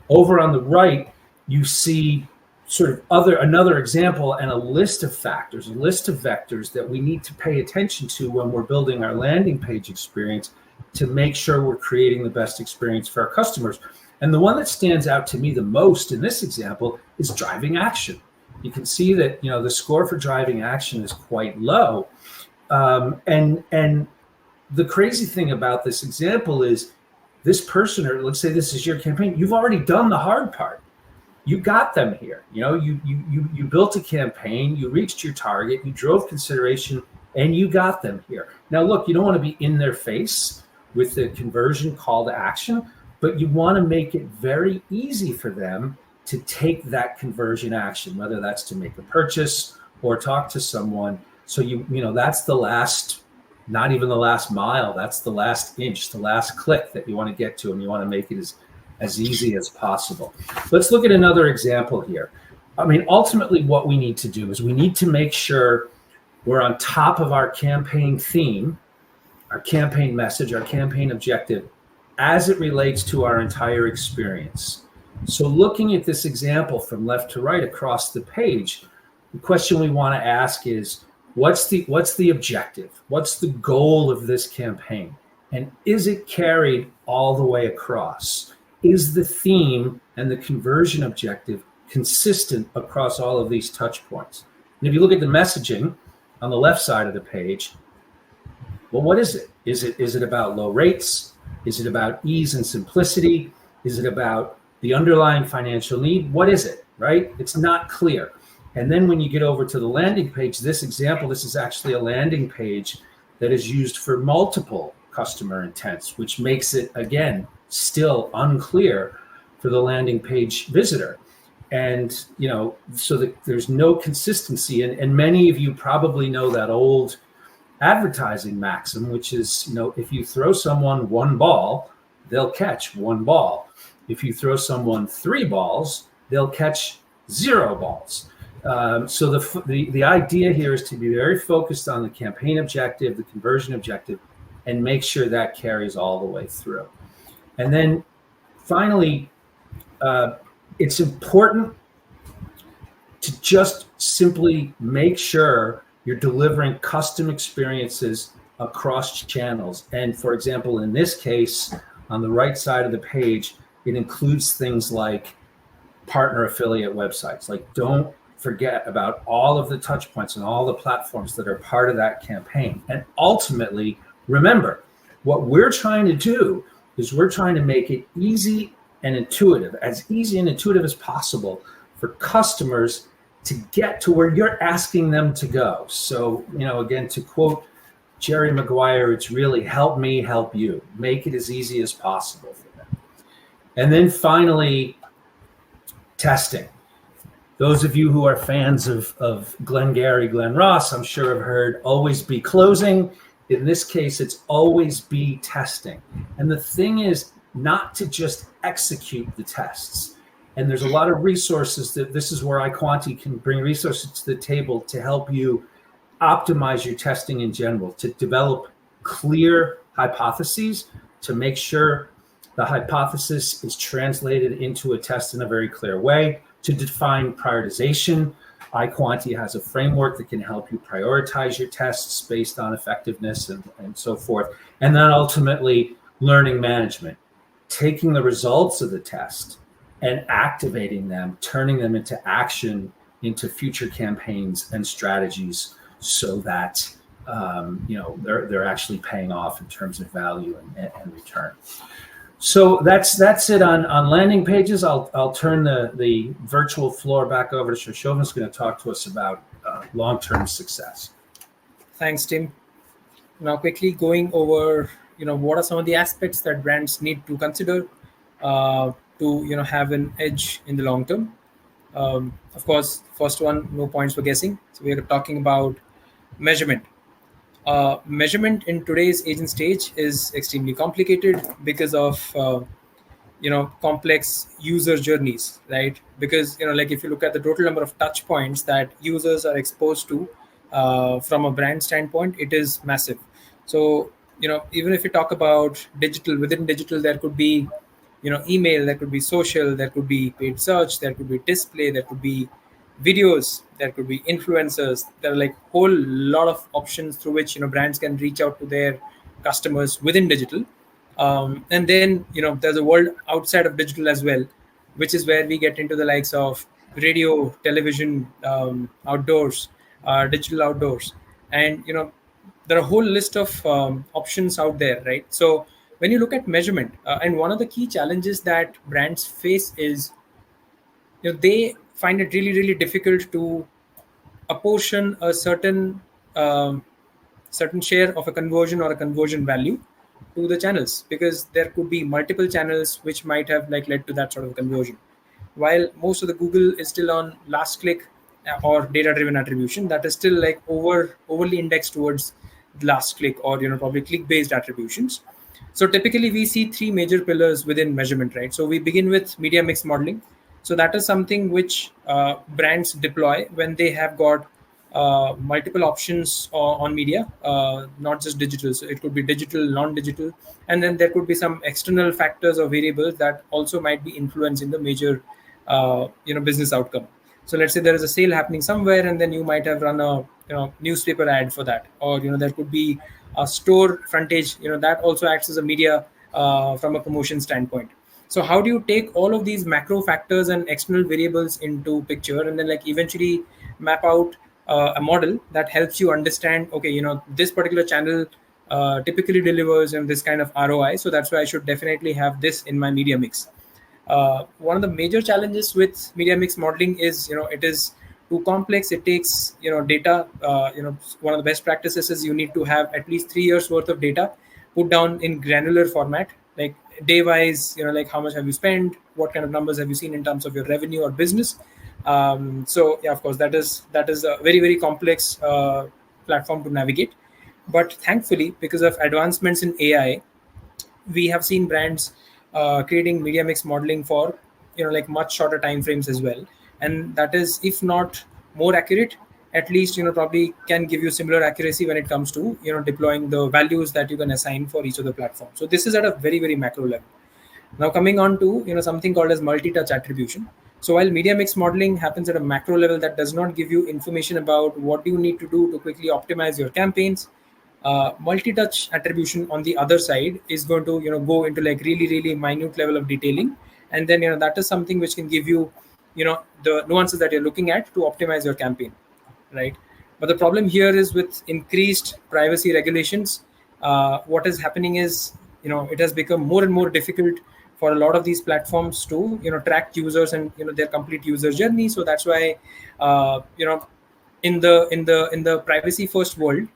Over on the right, you see sort of another example and a list of factors, a list of vectors that we need to pay attention to when we're building our landing page experience to make sure we're creating the best experience for our customers. And the one that stands out to me the most in this example is driving action. You can see that the score for driving action is quite low. And the crazy thing about this example is this person, or let's say this is your campaign, you've already done the hard part. You got them here. You built a campaign, you reached your target, you drove consideration, and you got them here. Now, look, you don't want to be in their face with the conversion call to action, but you want to make it very easy for them to take that conversion action, whether that's to make a purchase or talk to someone. So that's the last, not even the last mile, that's the last inch, the last click that you want to get to, and you want to make it as easy as possible. Let's look at another example here. I mean, ultimately what we need to do is we need to make sure we're on top of our campaign theme, our campaign message, our campaign objective, as it relates to our entire experience. So looking at this example from left to right across the page, the question we want to ask is, what's the objective? What's the goal of this campaign? And is it carried all the way across? Is the theme and the conversion objective consistent across all of these touch points? And if you look at the messaging on the left side of the page, well, what is it? Is it about low rates? Is it about ease and simplicity? Is it about the underlying financial need? What is it, right? It's not clear. And then when you get over to the landing page, this example, this is actually a landing page that is used for multiple customer intents, which makes it, again, still unclear for the landing page visitor. And, so that there's no consistency. And many of you probably know that old advertising maxim, which is, if you throw someone one ball, they'll catch one ball. If you throw someone 3 balls, they'll catch 0 balls. So the idea here is to be very focused on the campaign objective, the conversion objective, and make sure that carries all the way through. And then finally, it's important to just simply make sure you're delivering custom experiences across channels. And for example, in this case, on the right side of the page, it includes things like partner affiliate websites. Like, don't forget about all of the touch points and all the platforms that are part of that campaign. And ultimately, remember, what we're trying to do is we're trying to make it easy and intuitive, as easy and intuitive as possible for customers to get to where you're asking them to go. So, again, to quote Jerry Maguire, it's really help me, help you. Make it as easy as possible for them. And then finally, testing. Those of you who are fans of Glengarry Glen Ross, I'm sure have heard always be closing. In this case, it's always be testing. And the thing is not to just execute the tests. And there's a lot of resources this is where iQuanti can bring resources to the table to help you optimize your testing in general, to develop clear hypotheses, to make sure the hypothesis is translated into a test in a very clear way, to define prioritization. iQuanti has a framework that can help you prioritize your tests based on effectiveness and so forth. And then ultimately, learning management, taking the results of the test and activating them, turning them into action, into future campaigns and strategies so that they're actually paying off in terms of value and return. So that's it on landing pages. I'll turn the virtual floor back over to Shoshova, who's going to talk to us about long-term success. Thanks, Tim. Now, quickly going over, what are some of the aspects that brands need to consider to have an edge in the long term. Of course, first one, no points for guessing. So we are talking about measurement. Measurement in today's agent stage is extremely complicated because of complex user journeys, right? Because like if you look at the total number of touch points that users are exposed to from a brand standpoint, it is massive. So even if you talk about digital, within digital there could be email, there could be social, there could be paid search, there could be display, there could be videos, there could be influencers. There are like whole lot of options through which brands can reach out to their customers within digital. And then there's a world outside of digital as well, which is where we get into the likes of radio, television, outdoors, digital outdoors. And there are a whole list of options out there, right? So when you look at measurement, and one of the key challenges that brands face is they find it really really difficult to apportion a um, certain share of a conversion or a conversion value to the channels, because there could be multiple channels which might have like led to that sort of conversion. While most of the Google is still on last click or data driven attribution, that is still like overly indexed towards the last click or probably click based attributions. So typically we see three major pillars within measurement, right? So we begin with media mix modeling. So that is something which brands deploy when they have got multiple options on media, not just digital. So it could be digital, non-digital, and then there could be some external factors or variables that also might be influencing the major, business outcome. So let's say there is a sale happening somewhere, and then you might have run a newspaper ad for that, or there could be a store frontage. That also acts as a media from a promotion standpoint. So how do you take all of these macro factors and external variables into picture, and then like eventually map out a model that helps you understand, okay, this particular channel typically delivers this kind of ROI, so that's why I should definitely have this in my media mix. One of the major challenges with media mix modeling is it is too complex. It takes data. One of the best practices is you need to have at least 3 years worth of data put down in granular format, like day wise, like how much have you spent, what kind of numbers have you seen in terms of your revenue or business. So yeah, of course that is a very very complex platform to navigate. But thankfully, because of advancements in AI, we have seen brands creating media mix modeling for like much shorter time frames as well, and that is, if not more accurate, at least probably can give you similar accuracy when it comes to deploying the values that you can assign for each of the platforms. So this is at a very very macro level. Now coming on to something called as multi-touch attribution. So while media mix modeling happens at a macro level, that does not give you information about what you need to do to quickly optimize your campaigns. Multi-touch attribution on the other side is going to go into like really really minute level of detailing, and then that is something which can give you the nuances that you're looking at to optimize your campaign, right? But the problem here is with increased privacy regulations, what is happening is it has become more and more difficult for a lot of these platforms to track users and their complete user journey. So that's why in the privacy first world,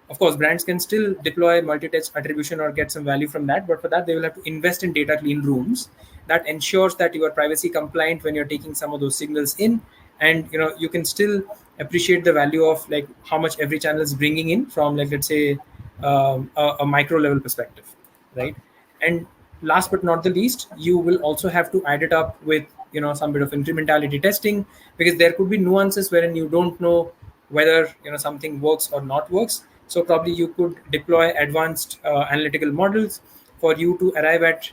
of course brands can still deploy multi-touch attribution or get some value from that, but for that they will have to invest in data clean rooms that ensures that you are privacy compliant when you're taking some of those signals in, and you can still appreciate the value of like how much every channel is bringing in from, like, let's say a micro level perspective, right? And last but not the least, you will also have to add it up with some bit of incrementality testing, because there could be nuances wherein you don't know whether something works or not works. So probably you could deploy advanced analytical models for you to arrive at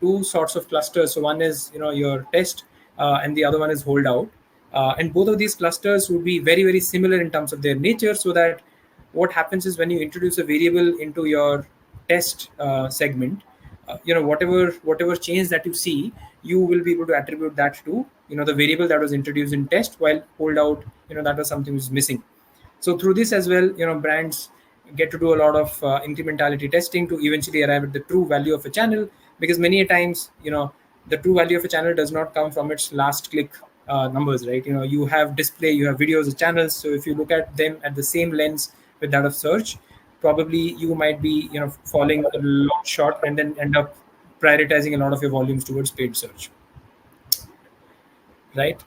two sorts of clusters. So one is your test, and the other one is holdout, and both of these clusters would be very very similar in terms of their nature. So that what happens is when you introduce a variable into your test segment, whatever change that you see, you will be able to attribute that to the variable that was introduced in test, while holdout that was something which is missing. So through this as well, brands get to do a lot of incrementality testing to eventually arrive at the true value of a channel, because many a times the true value of a channel does not come from its last click numbers, right? You have display, you have videos of channels, so if you look at them at the same lens with that of search, probably you might be falling a lot short, and then end up prioritizing a lot of your volumes towards paid search, right?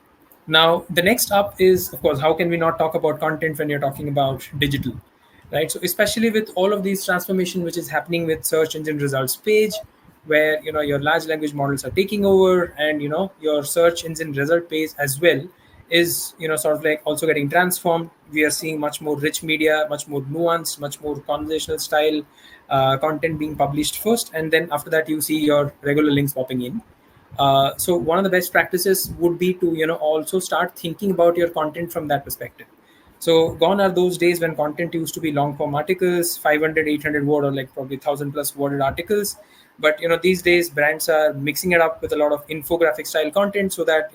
Now the next up is, of course, how can we not talk about content when you're talking about digital? right? So especially with all of these transformation which is happening with search engine results page, where your large language models are taking over, and your search engine result page as well is sort of like also getting transformed. We are seeing much more rich media, much more nuanced, much more conversational style content being published first, and then after that you see your regular links popping in. So one of the best practices would be to also start thinking about your content from that perspective. So gone are those days when content used to be long form articles, 500, 800 word, or like probably 1,000 plus worded articles. But these days brands are mixing it up with a lot of infographic style content, so that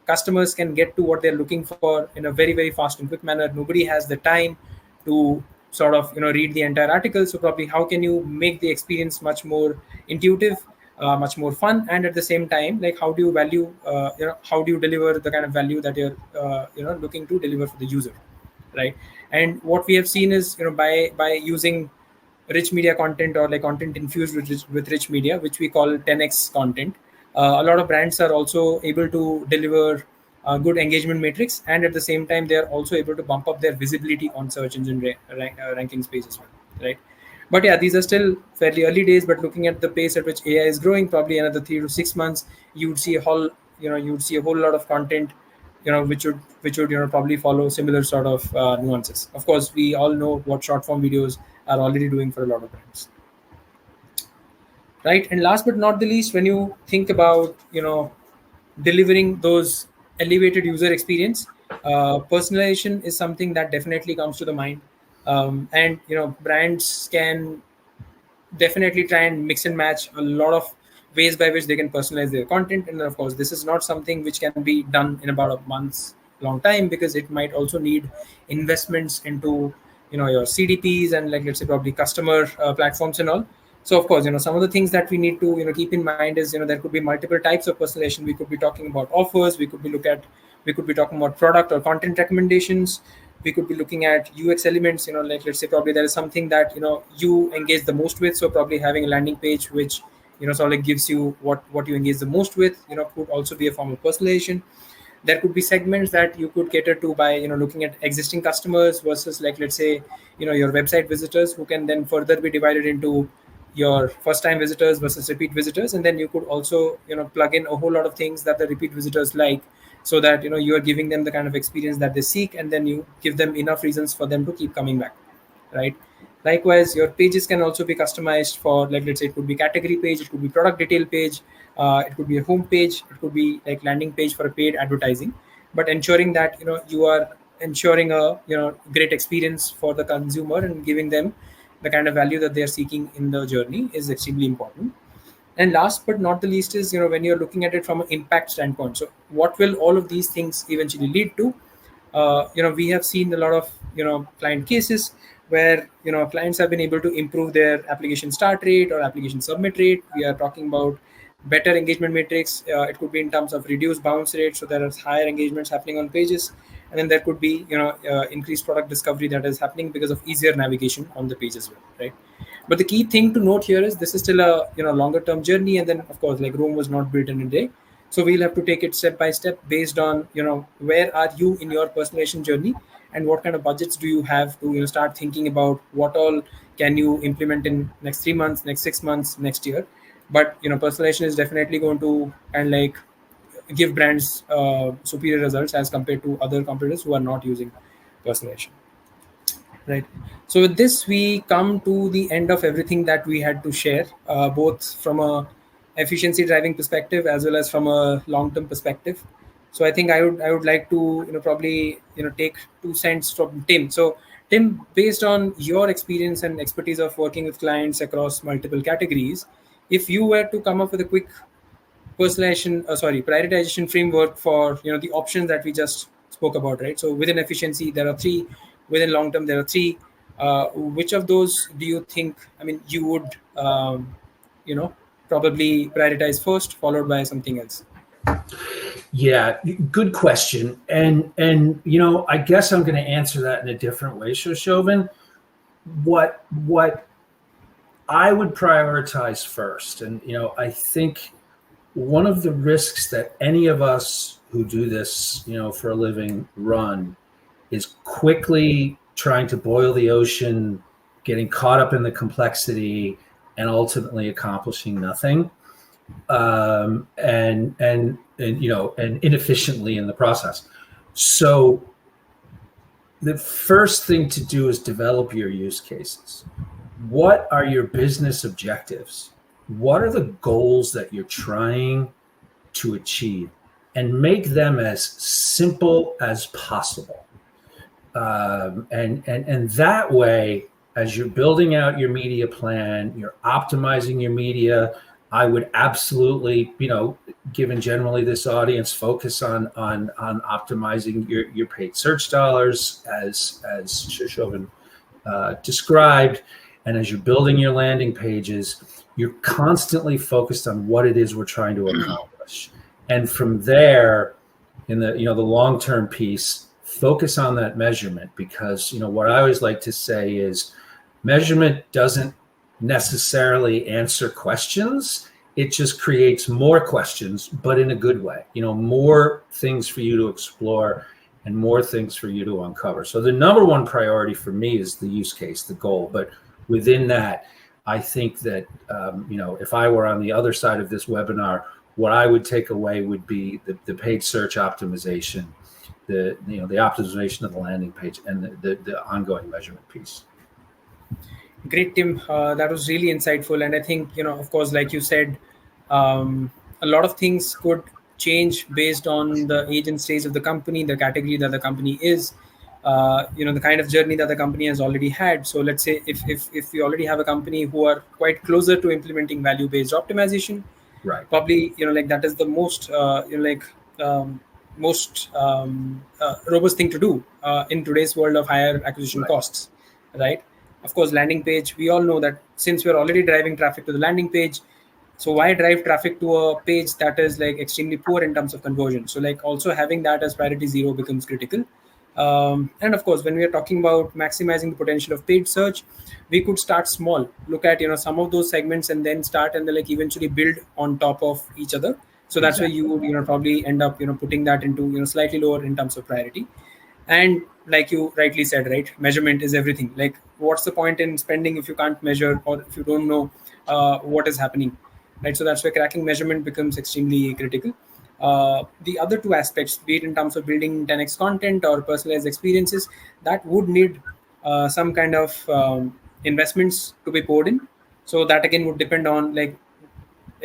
customers can get to what they're looking for in a very, very fast and quick manner. Nobody has the time to sort of read the entire article. So probably how can you make the experience much more intuitive, much more fun, and at the same time, like how do you value how do you deliver the kind of value that you're looking to deliver for the user, right? And what we have seen is by using rich media content, or like content infused with rich media, which we call 10x content, a lot of brands are also able to deliver good engagement metrics, and at the same time they are also able to bump up their visibility on search engine rankings page as well, right? But yeah, these are still fairly early days, but looking at the pace at which AI is growing, probably another 3 to 6 months you would see a whole lot of content which would probably follow similar sort of nuances. Of course, we all know what short form videos are already doing for a lot of brands, right? And last but not the least, when you think about delivering those elevated user experience, personalization is something that definitely comes to the mind. And brands can definitely try and mix and match a lot of ways by which they can personalize their content. And of course, this is not something which can be done in about a month's long time, because it might also need investments into your CDPs and, like, let's say probably customer platforms and all. So of course, some of the things that we need to keep in mind is there could be multiple types of personalization. We could be talking about offers, we could be talking about product or content recommendations, we could be looking at UX elements. Like, let's say probably there is something that you engage the most with, so probably having a landing page which sort of gives you what you engage the most with could also be a form of personalization. There could be segments that you could cater to by looking at existing customers versus, like, let's say your website visitors, who can then further be divided into your first time visitors versus repeat visitors. And then you could also plug in a whole lot of things that the repeat visitors like, so that you are giving them the kind of experience that they seek, and then you give them enough reasons for them to keep coming back, right? Likewise, your pages can also be customized for, like, let's say it could be category page, it could be product detail page, it could be a home page, it could be like landing page for a paid advertising, but ensuring that you are ensuring a great experience for the consumer and giving them the kind of value that they are seeking in the journey is extremely important. And last but not the least is when you're looking at it from an impact standpoint, so what will all of these things eventually lead to? We have seen a lot of client cases where clients have been able to improve their application start rate or application submit rate. We are talking about better engagement metrics. It could be in terms of reduced bounce rate, so there is higher engagements happening on pages. And then there could be increased product discovery that is happening because of easier navigation on the page as well, right? But the key thing to note here is this is still a longer term journey, and then of course, like, Rome was not built in a day. So we'll have to take it step by step based on where are you in your personalization journey, and what kind of budgets do you have to start thinking about what all can you implement in next 3 months, next 6 months, next year. But personalization is definitely going to kind of like give brands superior results as compared to other competitors who are not using personalization, right? So with this, we come to the end of everything that we had to share, both from a efficiency driving perspective as well as from a long term perspective. So I think I would like to probably take 2 cents from Tim. So Tim, based on your experience and expertise of working with clients across multiple categories, if you were to come up with a quick prioritization framework for the options that we just spoke about, right? So within efficiency there are three, within long term there are three. Which of those do you think, I mean, you would probably prioritize first, followed by something else? Yeah, good question. And I guess I'm going to answer that in a different way. So Chauvin, what I would prioritize first, and I think one of the risks that any of us who do this, for a living run, is quickly trying to boil the ocean, getting caught up in the complexity, and ultimately accomplishing nothing, and inefficiently in the process. So the first thing to do is develop your use cases. What are your business objectives? What are the goals that you're trying to achieve? And make them as simple as possible. And that way, as you're building out your media plan, you're optimizing your media, I would absolutely, given generally this audience, focus on optimizing your paid search dollars as Sushovan described. And as you're building your landing pages, you're constantly focused on what it is we're trying to accomplish. And from there, in the the long-term piece, focus on that measurement, because what I always like to say is measurement doesn't necessarily answer questions. It just creates more questions, but in a good way. More things for you to explore and more things for you to uncover. So the number one priority for me is the use case, the goal. But within that, I think that if I were on the other side of this webinar, what I would take away would be the paid search optimization, the optimization of the landing page, and the ongoing measurement piece. Great, Tim. That was really insightful. And I think, of course, like you said, a lot of things could change based on the age and stage of the company, the category that the company is, the kind of journey that the company has already had. So let's say if we already have a company who are quite closer to implementing value-based optimization, right? Probably, that is the most, robust thing to do in today's world of higher acquisition costs, right? Of course, landing page, we all know that since we're already driving traffic to the landing page, so why drive traffic to a page that is extremely poor in terms of conversion? So also having that as priority 0 becomes critical. And of course, when we are talking about maximizing the potential of paid search, we could start small, look at some of those segments, and then start and eventually build on top of each other. So that's why you would probably end up putting that into slightly lower in terms of priority. And like you rightly said, right, measurement is everything. What's the point in spending if you can't measure or if you don't know what is happening, right? So that's where cracking measurement becomes extremely critical. The other two aspects, be it in terms of building 10x content or personalized experiences, that would need some kind of investments to be poured in. So that again would depend on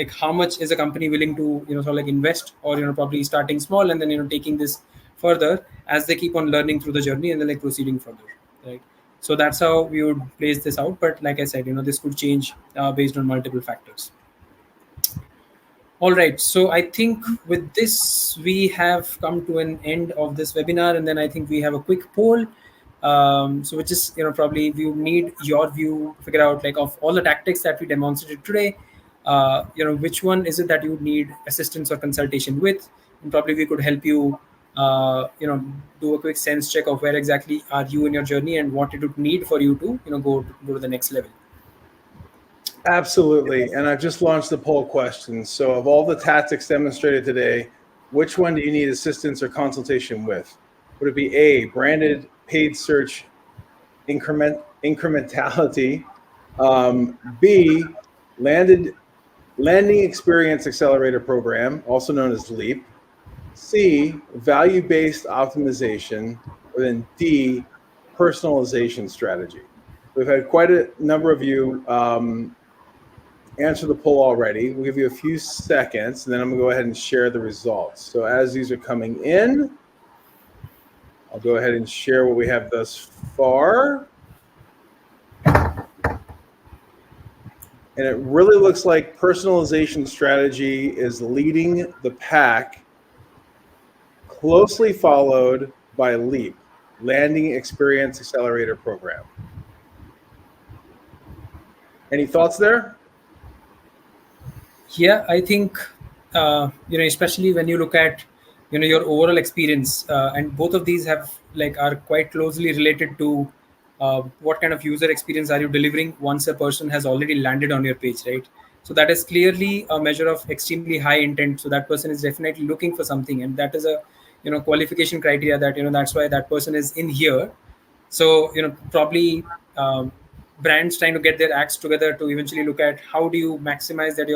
how much is a company willing to invest, or probably starting small and then taking this further as they keep on learning through the journey and then proceeding further, right? So that's how we would place this out. But like I said, this could change based on multiple factors. All right. So I think with this, we have come to an end of this webinar, and then I think we have a quick poll. So which is, probably we need your view, figure out of all the tactics that we demonstrated today, which one is it that you need assistance or consultation with, and probably we could help you, do a quick sense check of where exactly are you in your journey and what it would need for you to, go to the next level. Absolutely. And I've just launched the poll question. So of all the tactics demonstrated today, which one do you need assistance or consultation with? Would it be A, branded paid search incrementality, B, landing experience accelerator program, also known as LEAP, C, value-based optimization, or then D, personalization strategy? We've had quite a number of you answer the poll already. We'll give you a few seconds, and then I'm going to go ahead and share the results. So as these are coming in, I'll go ahead and share what we have thus far. And it really looks like personalization strategy is leading the pack, closely followed by LEAP, Landing Experience Accelerator Program. Any thoughts there? Yeah, I think, especially when you look at, your overall experience, and both of these have are quite closely related to what kind of user experience are you delivering once a person has already landed on your page, right? So that is clearly a measure of extremely high intent. So that person is definitely looking for something, and that is a qualification criteria that that's why that person is in here. So probably brands trying to get their acts together to eventually look at how do you maximize that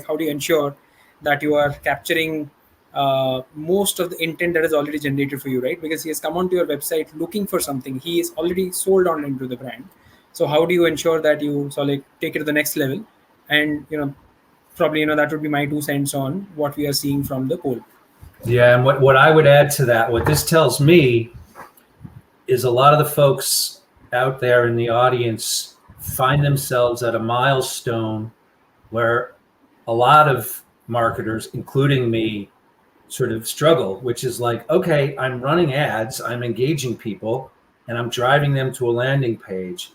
how do you ensure that you are capturing most of the intent that is already generated for you, right? Because he has come onto your website looking for something, he is already sold on into the brand. So how do you ensure that you take it to the next level? And probably that would be my 2 cents on what we are seeing from the poll. Yeah, and what I would add to that, what this tells me is a lot of the folks out there in the audience find themselves at a milestone where a lot of marketers, including me, sort of struggle, which is like, okay, I'm running ads, I'm engaging people, and I'm driving them to a landing page.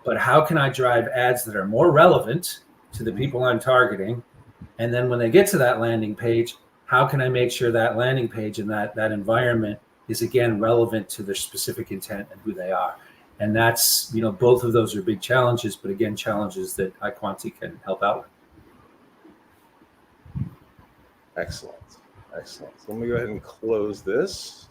But how can I drive ads that are more relevant to the people I'm targeting? And then when they get to that landing page, how can I make sure that landing page and that environment is again relevant to their specific intent and who they are? And that's, both of those are big challenges, but again, challenges that iQuanti can help out with. Excellent. So let me go ahead and close this.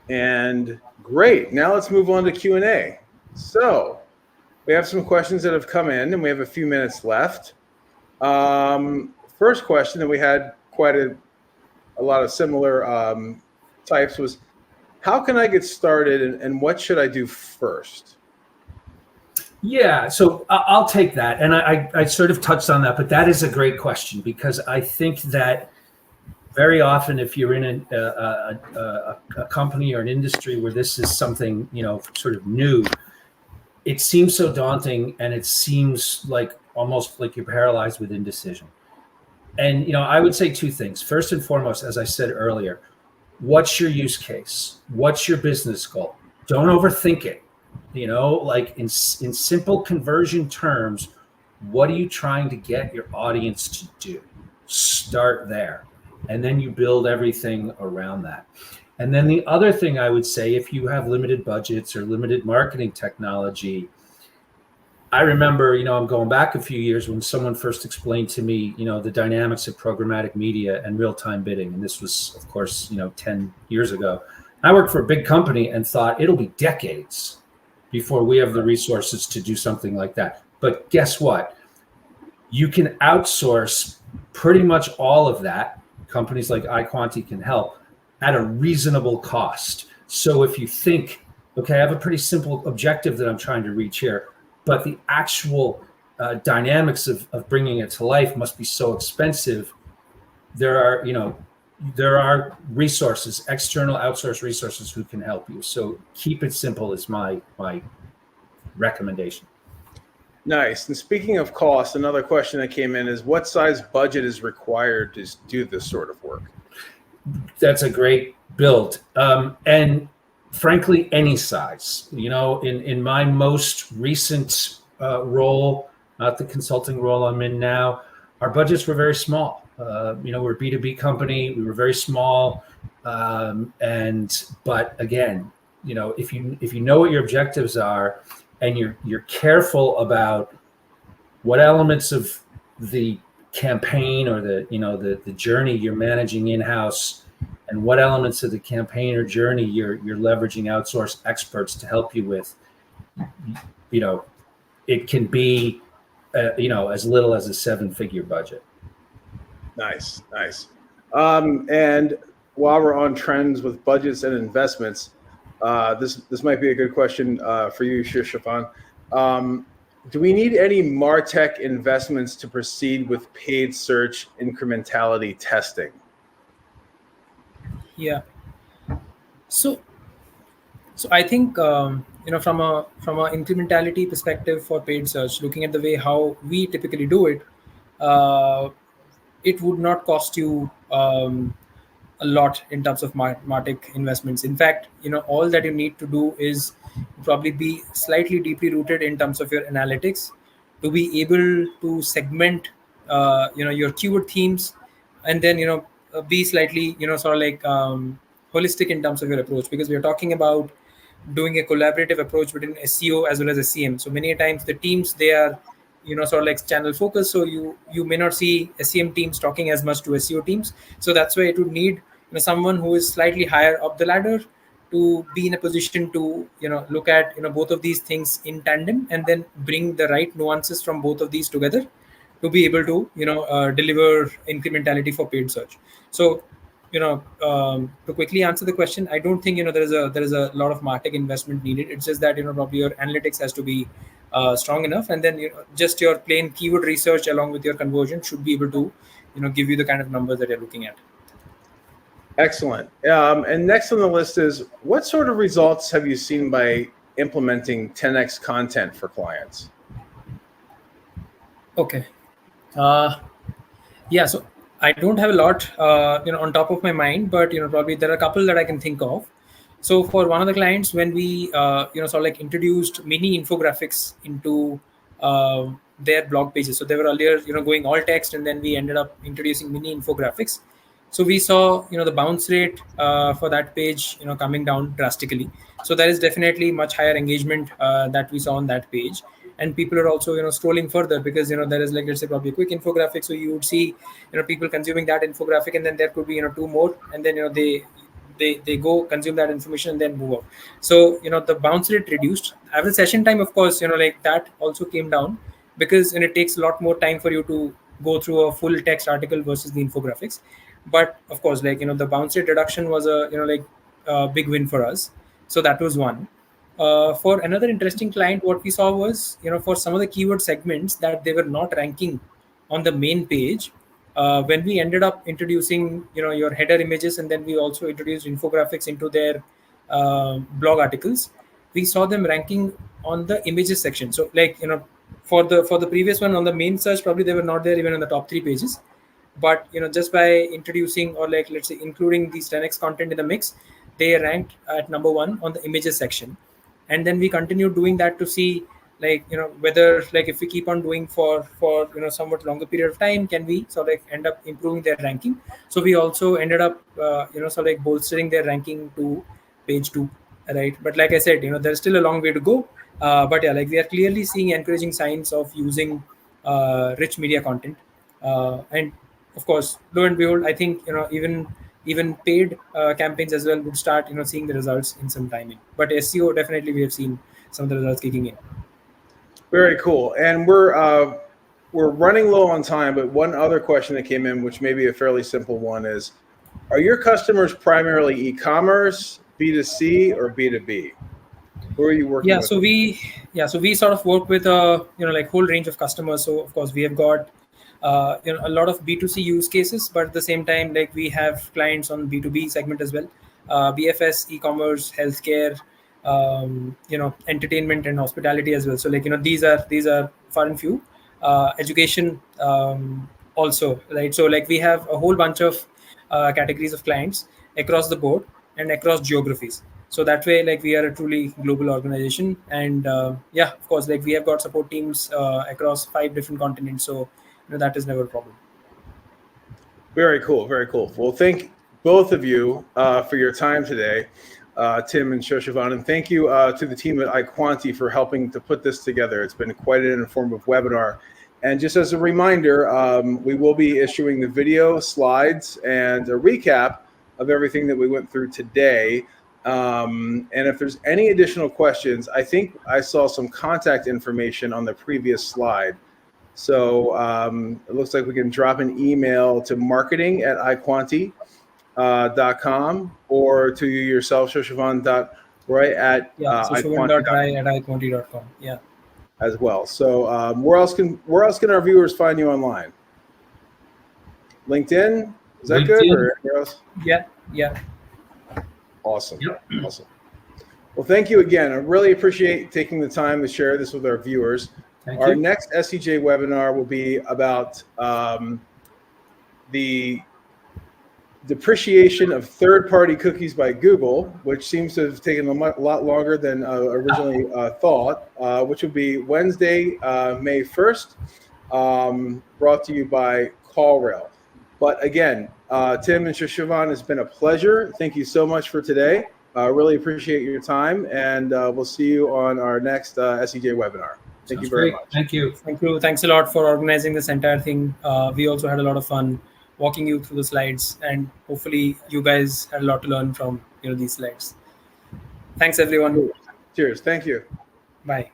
And great. Now let's move on to Q&A. So we have some questions that have come in, and we have a few minutes left. First question that we had quite a lot of similar types was, how can I get started and what should I do first? Yeah, so I'll take that. And I sort of touched on that, but that is a great question, because I think that very often if you're in a company or an industry where this is something, sort of new, it seems so daunting, and it seems like almost like you're paralyzed with indecision. And, I would say 2 things. First and foremost, as I said earlier, what's your use case? What's your business goal? Don't overthink it. Like in simple conversion terms, what are you trying to get your audience to do? Start there. And then you build everything around that. And then the other thing I would say, if you have limited budgets or limited marketing technology, I remember, I'm going back a few years when someone first explained to me, the dynamics of programmatic media and real-time bidding. And this was, of course, 10 years ago. I worked for a big company and thought it'll be decades before we have the resources to do something like that. But guess what? You can outsource pretty much all of that. Companies like iQuanti can help at a reasonable cost. So if you think, okay, I have a pretty simple objective that I'm trying to reach here, but the actual dynamics of bringing it to life must be so expensive, there are resources, external outsourced resources who can help you. So keep it simple is my recommendation. Nice. And speaking of cost, another question that came in is, what size budget is required to do this sort of work? That's a great build. And frankly, any size. In my most recent role, not the consulting role I'm in now, our budgets were very small. We're a B2B company. We were very small. But again, if you know what your objectives are, and you're careful about what elements of the campaign or the journey you're managing in-house, and what elements of the campaign or journey you're leveraging outsourced experts to help you with, it can be as little as a 7-figure budget. Nice. And while we're on trends with budgets and investments, this might be a good question for you, Shirshafan. Do we need any MarTech investments to proceed with paid search incrementality testing? Yeah. So I think from a incrementality perspective for paid search, looking at the way how we typically do it, it would not cost you a lot in terms of MarTech investments. In fact, all that you need to do is probably be slightly deeply rooted in terms of your analytics to be able to segment, your keyword themes, and then be slightly holistic in terms of your approach, because we are talking about doing a collaborative approach between SEO as well as SEM. So many times the teams, they are sort of like channel focus. So you may not see SEM teams talking as much to SEO teams. So that's why it would need someone who is slightly higher up the ladder to be in a position to look at both of these things in tandem, and then bring the right nuances from both of these together to be able to deliver incrementality for paid search. So to quickly answer the question, I don't think there is a lot of martech investment needed. It's just that probably your analytics has to be strong enough, and then just your plain keyword research along with your conversion should be able to give you the kind of numbers that you're looking at. Excellent. And next on the list is, what sort of results have you seen by implementing 10x content for clients? Okay. Yeah, so I don't have a lot on top of my mind, but probably there are a couple that I can think of. So for one of the clients, when we sort of like introduced mini infographics into their blog pages, so they were earlier going all text, and then we ended up introducing mini infographics. So we saw the bounce rate for that page coming down drastically. So there is definitely much higher engagement that we saw on that page, and people are also scrolling further, because there is, like, let's say, probably a quick infographic. So you would see people consuming that infographic, and then there could be two more, and then they go consume that information and then move out. So the bounce rate reduced. Average session time, of course, like that also came down, because it takes a lot more time for you to go through a full text article versus the infographics. But of course, like the bounce rate reduction was a big win for us. So that was one. For another interesting client, what we saw was for some of the keyword segments that they were not ranking on the main page, when we ended up introducing your header images, and then we also introduced infographics into their blog articles, we saw them ranking on the images section. So like for the previous one on the main search, probably they were not there even on the top 3 pages. But just by introducing, or like, let's say, including these 10x content in the mix, they ranked at number 1 on the images section. And then we continue doing that to see, like whether, like, if we keep on doing for somewhat longer period of time, can we sort of like end up improving their ranking. So we also ended up sort of like bolstering their ranking to page 2, right? But like I said, there's still a long way to go, but yeah, like we are clearly seeing encouraging signs of using rich media content, and of course, lo and behold, I think even paid campaigns as well would start seeing the results in some time. But SEO, definitely we have seen some of the results kicking in. Very cool. And we're running low on time, but one other question that came in, which may be a fairly simple one, is, are your customers primarily e-commerce, B2C, or B2B? Who are you working with? So we sort of work with a like whole range of customers. So of course we have got a lot of B2C use cases, but at the same time, like, we have clients on B2B segment as well, BFS, e-commerce, healthcare, entertainment and hospitality as well. So like these are far and few. Education also, right? So like we have a whole bunch of categories of clients across the board and across geographies. So that way, like, we are a truly global organization, and yeah, of course, like, we have got support teams across 5 different continents. So that is never a problem. Very cool. Very cool. Well, thank both of you for your time today, Tim and Shoshavan, and thank you to the team at iQuanti for helping to put this together. It's been quite an informative webinar. And just as a reminder, we will be issuing the video, slides, and a recap of everything that we went through today. And if there's any additional questions, I think I saw some contact information on the previous slide. So it looks like we can drop an email to marketing@iQuanti.com or to you yourself, Shoshavan.Roy at iQuanti.com. Yeah. As well. So where else can our viewers find you online? LinkedIn? Is that good? Or anywhere else? Yeah. Awesome. Yep. Awesome. Well, thank you again. I really appreciate taking the time to share this with our viewers. Our next SEJ webinar will be about the depreciation of third-party cookies by Google, which seems to have taken a lot longer than originally thought, which will be Wednesday, May 1st, brought to you by CallRail. But again, Tim and Shoshavan, it's been a pleasure. Thank you so much for today. Really appreciate your time, and we'll see you on our next SEJ webinar. Thank you Sounds very great. much. Thank you. Thank you. Thanks a lot for organizing this entire thing. We also had a lot of fun walking you through the slides, and hopefully you guys had a lot to learn from these slides. Thanks everyone. Cheers. Thank you. Bye.